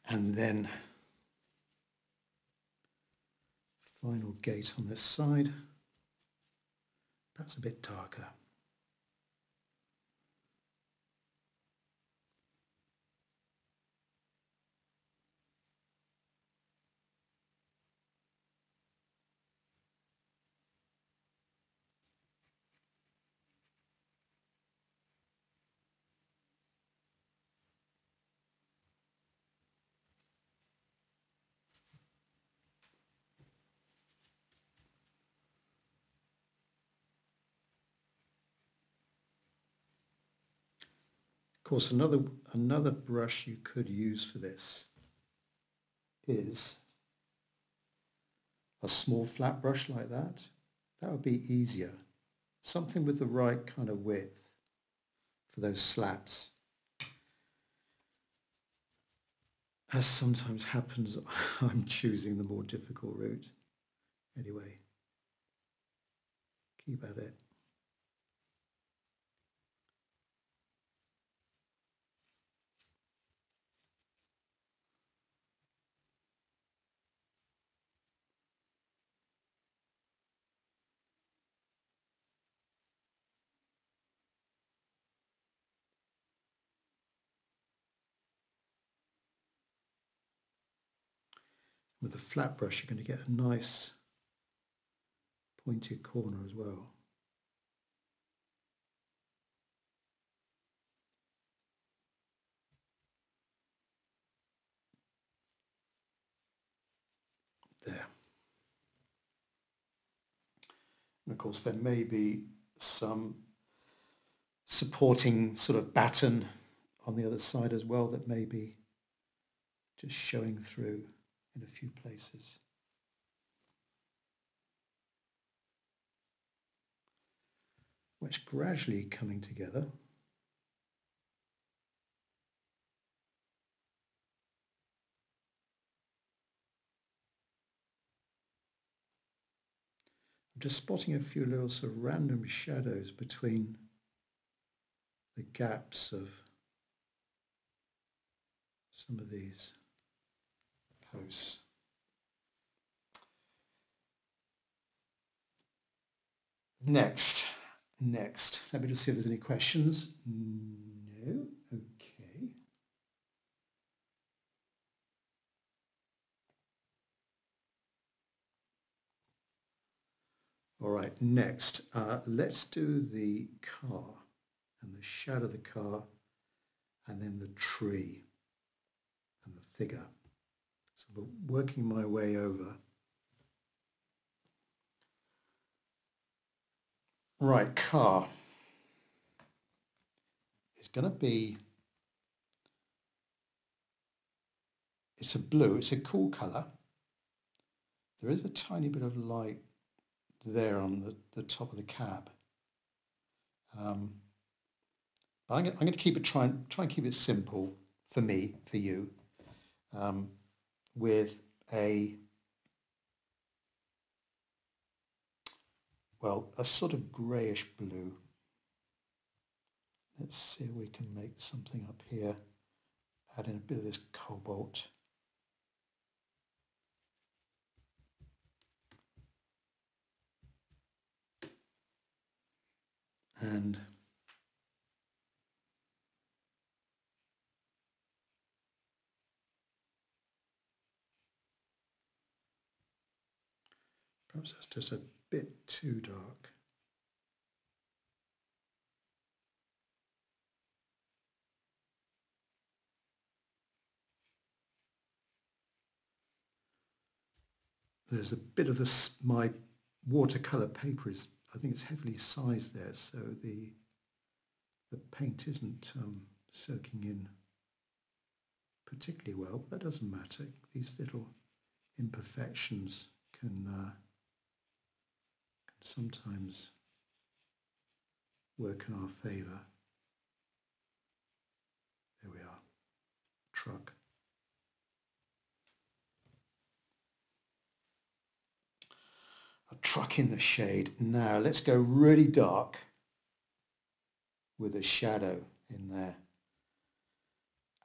And then final gate on this side, perhaps a bit darker. Of course, another brush you could use for this is a small flat brush like that. That would be easier. Something with the right kind of width for those slats. As sometimes happens, I'm choosing the more difficult route. Anyway, keep at it. With the flat brush, you're going to get a nice pointed corner as well. There. And of course, there may be some supporting sort of batten on the other side as well that may be just showing through in a few places. Which gradually coming together. I'm just spotting a few little sort of random shadows between the gaps of some of these posts. Next, let me just see if there's any questions. No, okay. All right, next, let's do the car and the shadow of the car and then the tree and the figure. So we're working my way over. Right, car is going to be, it's a blue, it's a cool colour. There is a tiny bit of light there on the top of the cab. I'm going to keep it, try and keep it simple for me, for you, with a sort of greyish blue. Let's see if we can make something up here. Add in a bit of this cobalt. And perhaps that's just a bit too dark. There's a bit of this, my watercolor paper is, I think it's heavily sized there, so the paint isn't soaking in particularly well, but that doesn't matter. These little imperfections can sometimes work in our favour. There we are, truck. A truck in the shade. Now let's go really dark with a shadow in there.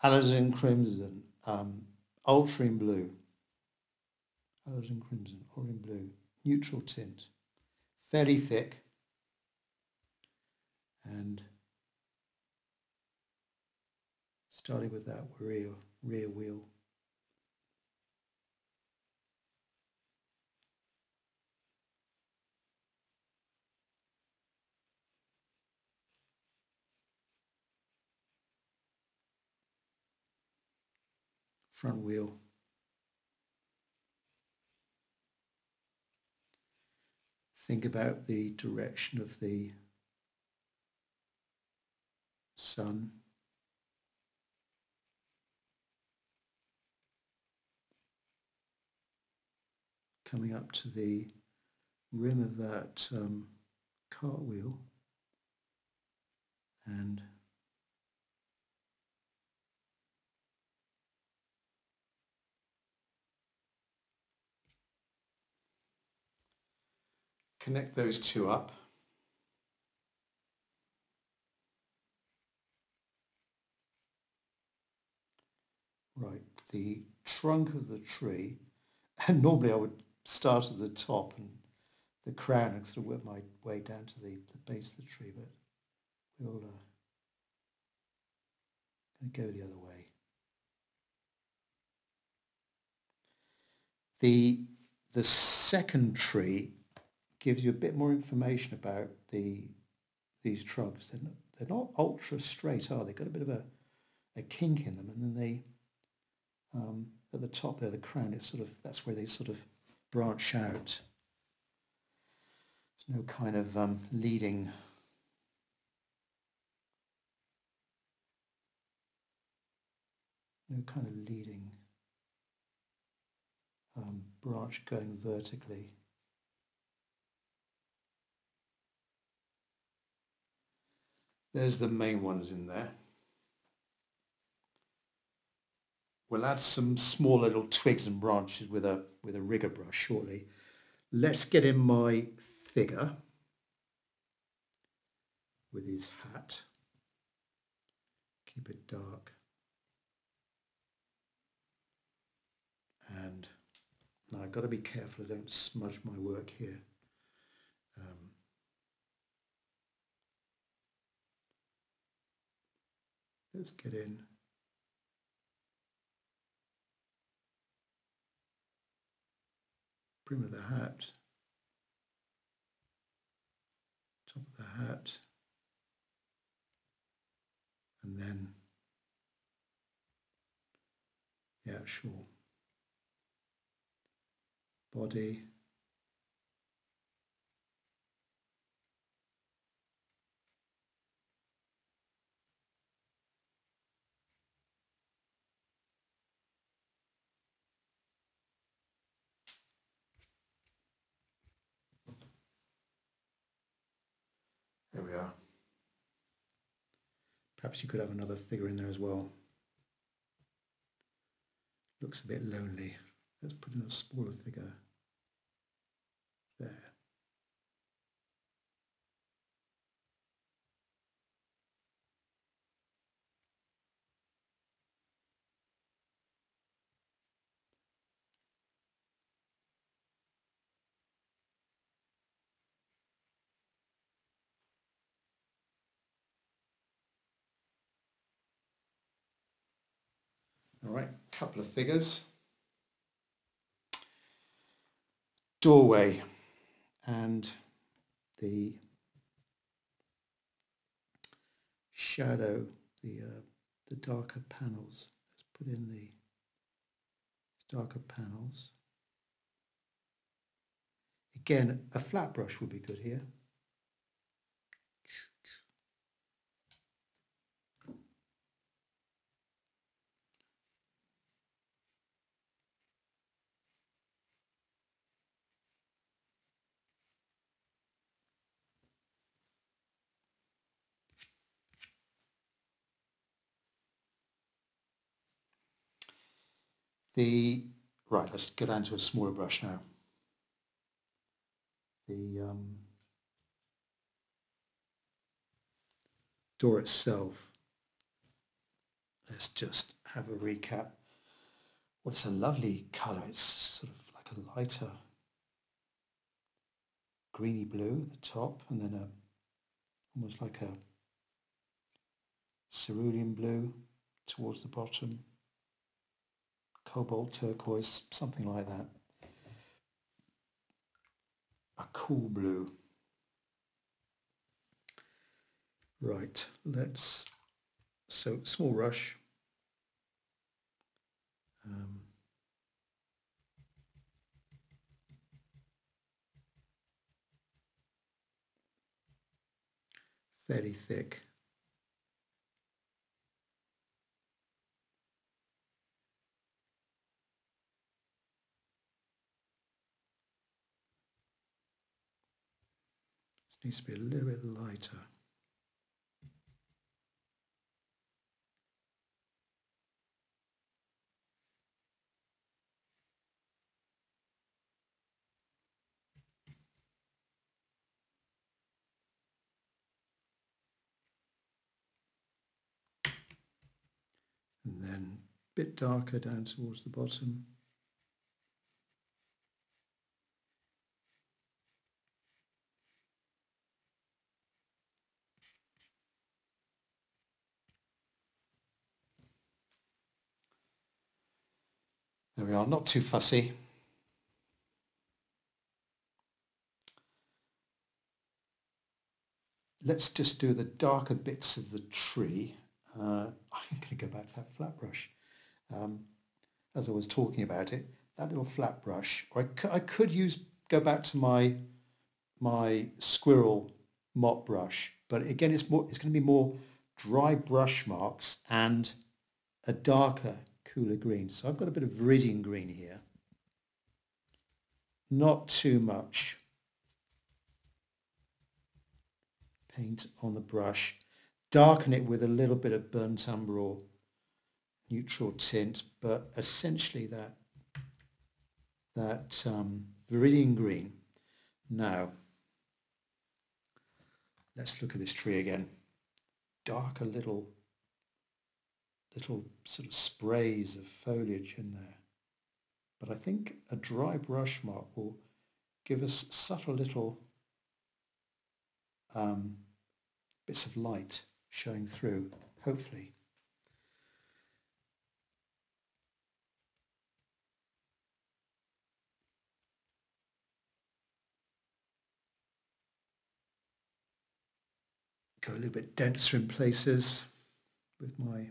Alizarin crimson, ultramarine blue. Alizarin crimson, orange blue, neutral tint, fairly thick, and starting with that rear wheel. Front wheel. Think about the direction of the sun. Coming up to the rim of that cartwheel and connect those two up. Right, the trunk of the tree, and normally I would start at the top and the crown and sort of work my way down to the base of the tree, but we'll going to go the other way. The second tree gives you a bit more information about these trunks. They're not ultra straight, are they? They've got a bit of a kink in them, and then they at the top there, the crown is that's where they sort of branch out. There's no kind of leading branch going vertically. There's the main ones in there. We'll add some small little twigs and branches with a rigger brush shortly. Let's get in my figure with his hat. Keep it dark. And now I've got to be careful I don't smudge my work here. Let's get in. Brim of the hat. Top of the hat. And then the actual body. There we are. Perhaps you could have another figure in there as well. Looks a bit lonely. Let's put in a smaller figure there. All right, couple of figures. Doorway and the shadow, the darker panels. Let's put in the darker panels. Again, a flat brush would be good here. Right, let's go down to a smaller brush now. The door itself, let's just have a recap. Well, it's a lovely colour. It's sort of like a lighter greeny blue at the top, and then almost like a cerulean blue towards the bottom. Cobalt turquoise, something like that. A cool blue. Right, so small brush. Fairly thick. Needs to be a little bit lighter. And then a bit darker down towards the bottom. There we are, not too fussy. let's just do the darker bits of the tree. I'm going to go back to that flat brush. As I was talking about it, that little flat brush, or I could go back to my squirrel mop brush, but again, it's going to be more dry brush marks and a darker, cooler green. So I've got a bit of viridian green here. Not too much paint on the brush. Darken it with a little bit of burnt umber or neutral tint, but essentially that viridian green. Now, let's look at this tree again. Darker little sort of sprays of foliage in there. But I think a dry brush mark will give us subtle little bits of light showing through, hopefully. Go a little bit denser in places with my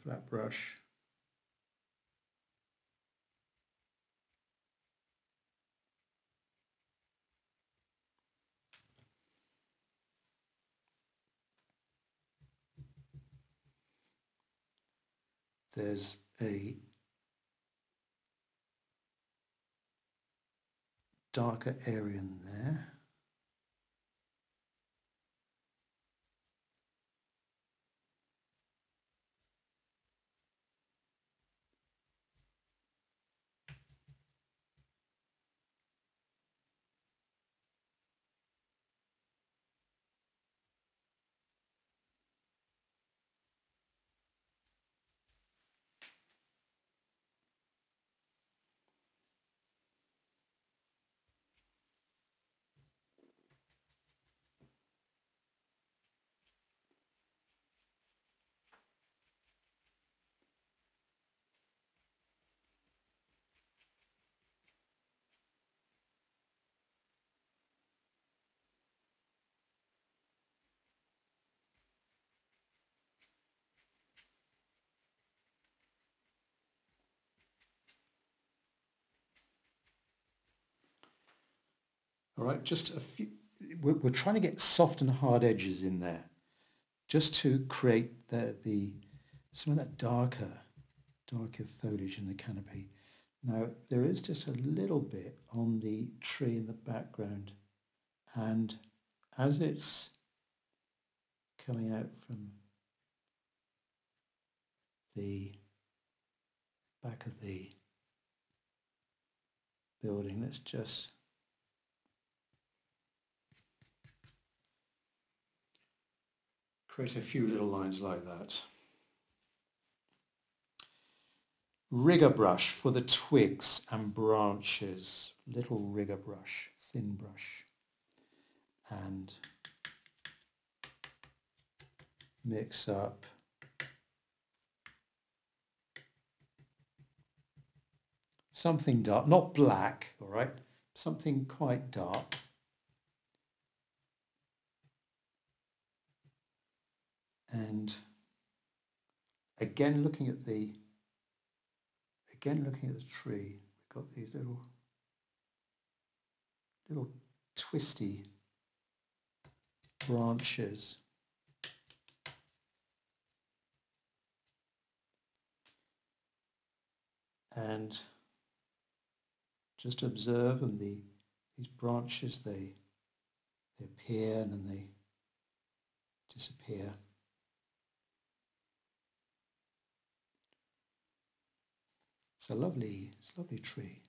flat brush. There's a darker area in there. All right, just a few. We're trying to get soft and hard edges in there, just to create some of that darker foliage in the canopy. Now there is just a little bit on the tree in the background, and as it's coming out from the back of the building, let's just create a few little lines like that. Rigger brush for the twigs and branches. Little rigger brush, thin brush. And mix up something dark, not black, all right, something quite dark. And again, looking at the tree, we've got these little twisty branches. And just observe, and these branches, they appear and then they disappear. It's a lovely tree.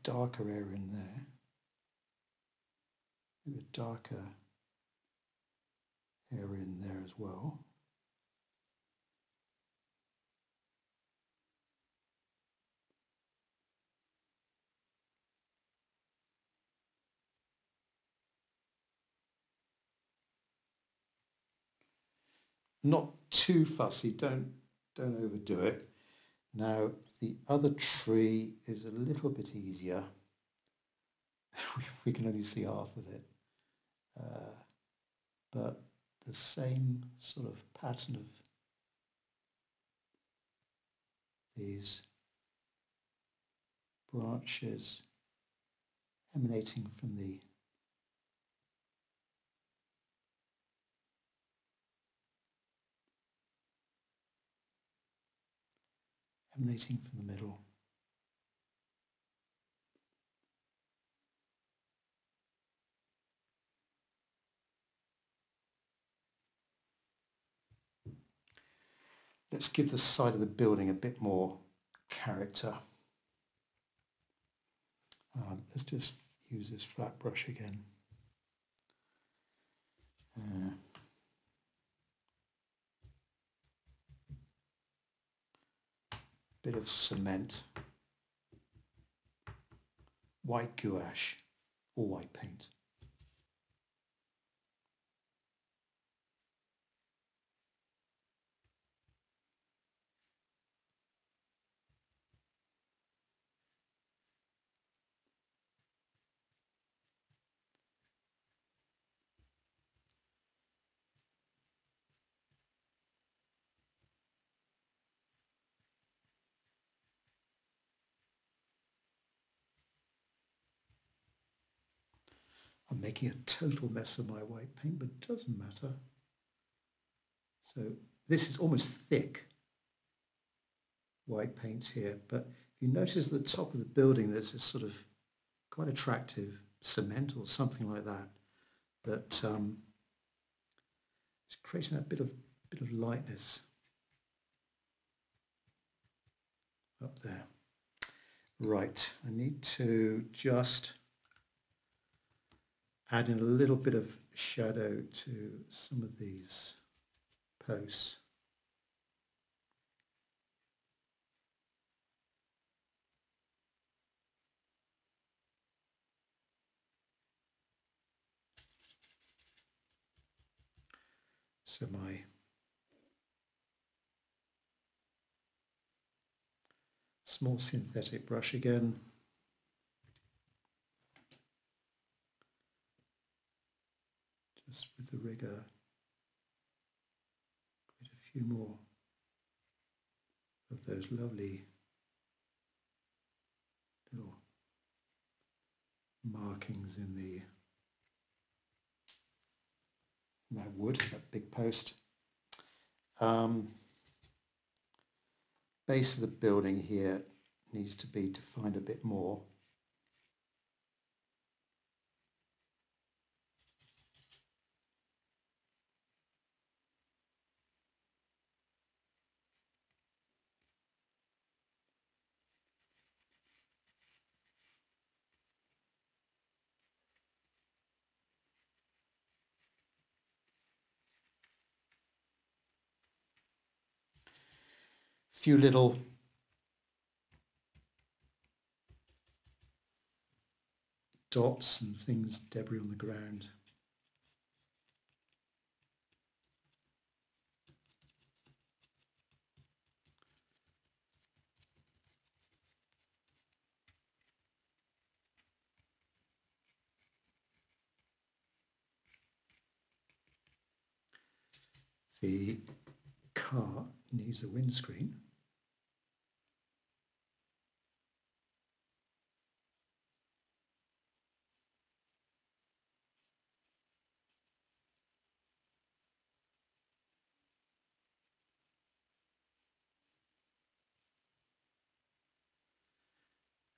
darker area in there. Maybe a darker area in there as well. Not too fussy, don't overdo it. Now the other tree is a little bit easier. We can only see half of it, but the same sort of pattern of these branches emanating from the middle. Let's give the side of the building a bit more character. Let's just use this flat brush again. Bit of cement, white gouache or white paint. I'm making a total mess of my white paint, but it doesn't matter. So this is almost thick white paint here, but if you notice at the top of the building there's this sort of quite attractive cement or something like that that is creating that bit of lightness up there. Right, I need to just add in a little bit of shadow to some of these posts. So my small synthetic brush again. Just with the rigger, quite a few more of those lovely little markings in that wood, that big post. Base of the building here needs to be defined a bit more. Few little dots and things, debris on the ground. The car needs a windscreen.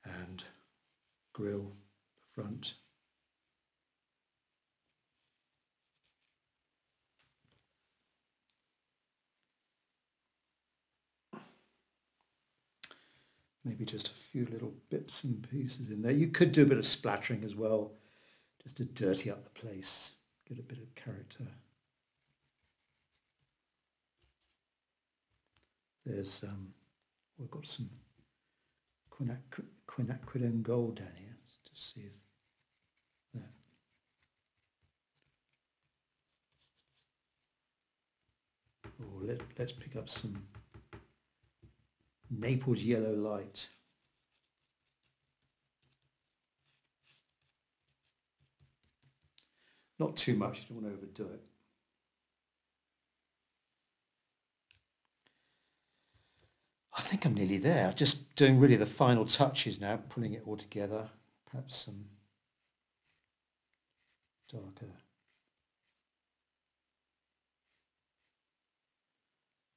And grill the front. Maybe just a few little bits and pieces in there. You could do a bit of splattering as well, just to dirty up the place, get a bit of character. There's, we've got some quinacridone gold down here. Let's just see if that. Oh, let's pick up some Naples yellow light. Not too much, you don't want to overdo it. I think I'm nearly there. Just doing really the final touches now, pulling it all together. Perhaps some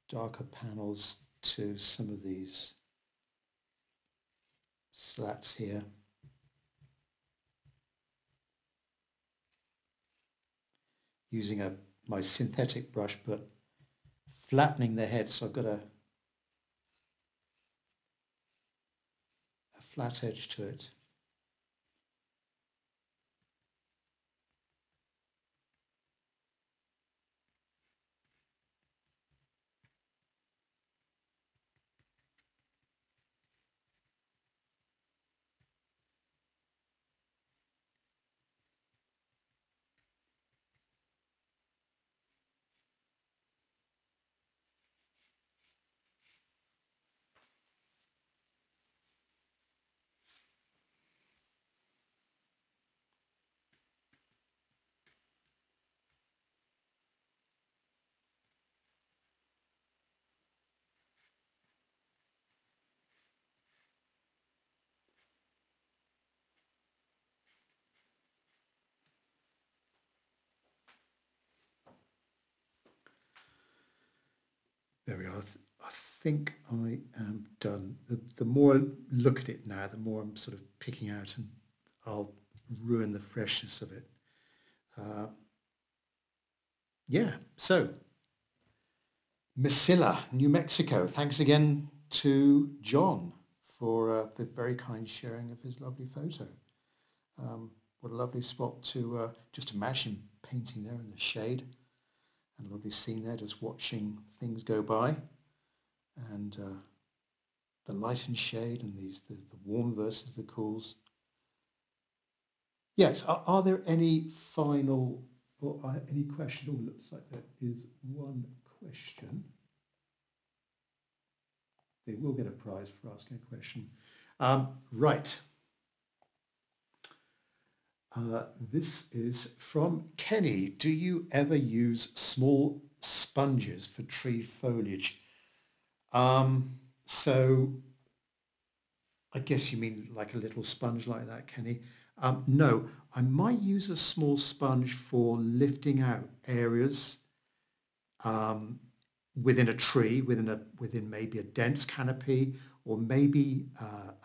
darker panels to some of these slats here. Using my synthetic brush, but flattening the head, so I've got a flat edge to it. There we are. I think I am done. The more I look at it now, the more I'm sort of picking out, and I'll ruin the freshness of it. Yeah, so Mesilla, New Mexico. Thanks again to John for the very kind sharing of his lovely photo. What a lovely spot to just imagine painting there in the shade. And a lovely scene there, just watching things go by, and the light and shade, and the warm versus the cools. Yes, are there any final or any question? Oh, looks like there is one question. They will get a prize for asking a question. Right. This is from Kenny. Do you ever use small sponges for tree foliage? So I guess you mean like a little sponge like that, Kenny. No, I might use a small sponge for lifting out areas within a tree, within maybe a dense canopy, or maybe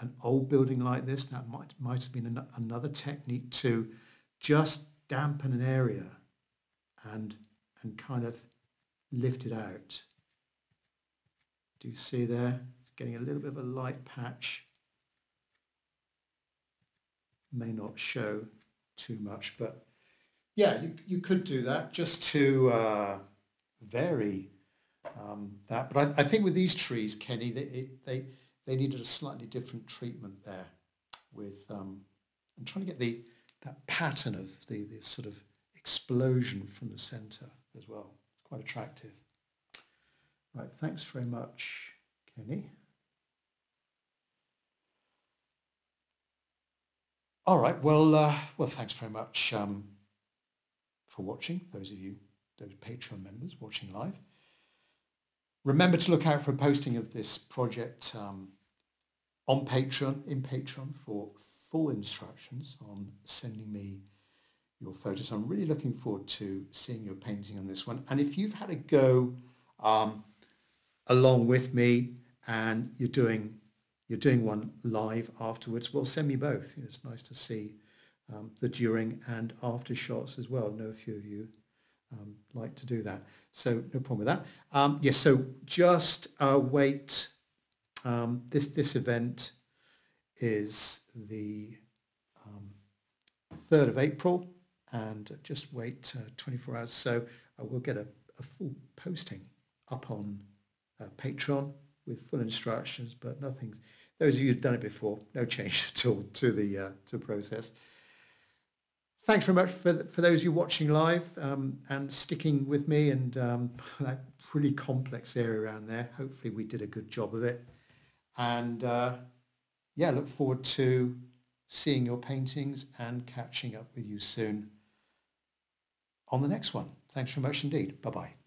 an old building like this. That might have been another technique to just dampen an area and kind of lift it out. Do you see there? Getting a little bit of a light patch. May not show too much, but yeah, you could do that just to vary that. But I think with these trees, Kenny, they needed a slightly different treatment there. With I'm trying to get that pattern of the sort of explosion from the centre as well. It's quite attractive. Right, thanks very much, Kenny. All right, well, thanks very much for watching, those Patreon members watching live. Remember to look out for a posting of this project on Patreon, in Patreon, for full instructions on sending me your photos. I'm really looking forward to seeing your painting on this one. And if you've had a go along with me and you're doing one live afterwards, well, send me both. It's nice to see the during and after shots as well. I know a few of you like to do that, so no problem with that. Yes, so just wait This event is the 3rd of April, and just wait 24 hours. So we'll get a full posting up on Patreon with full instructions, but nothing. Those of you who've done it before, no change at all to the process. Thanks very much for those of you watching live and sticking with me and that pretty complex area around there. Hopefully we did a good job of it. And yeah, look forward to seeing your paintings and catching up with you soon on the next one. Thanks very much indeed. Bye-bye.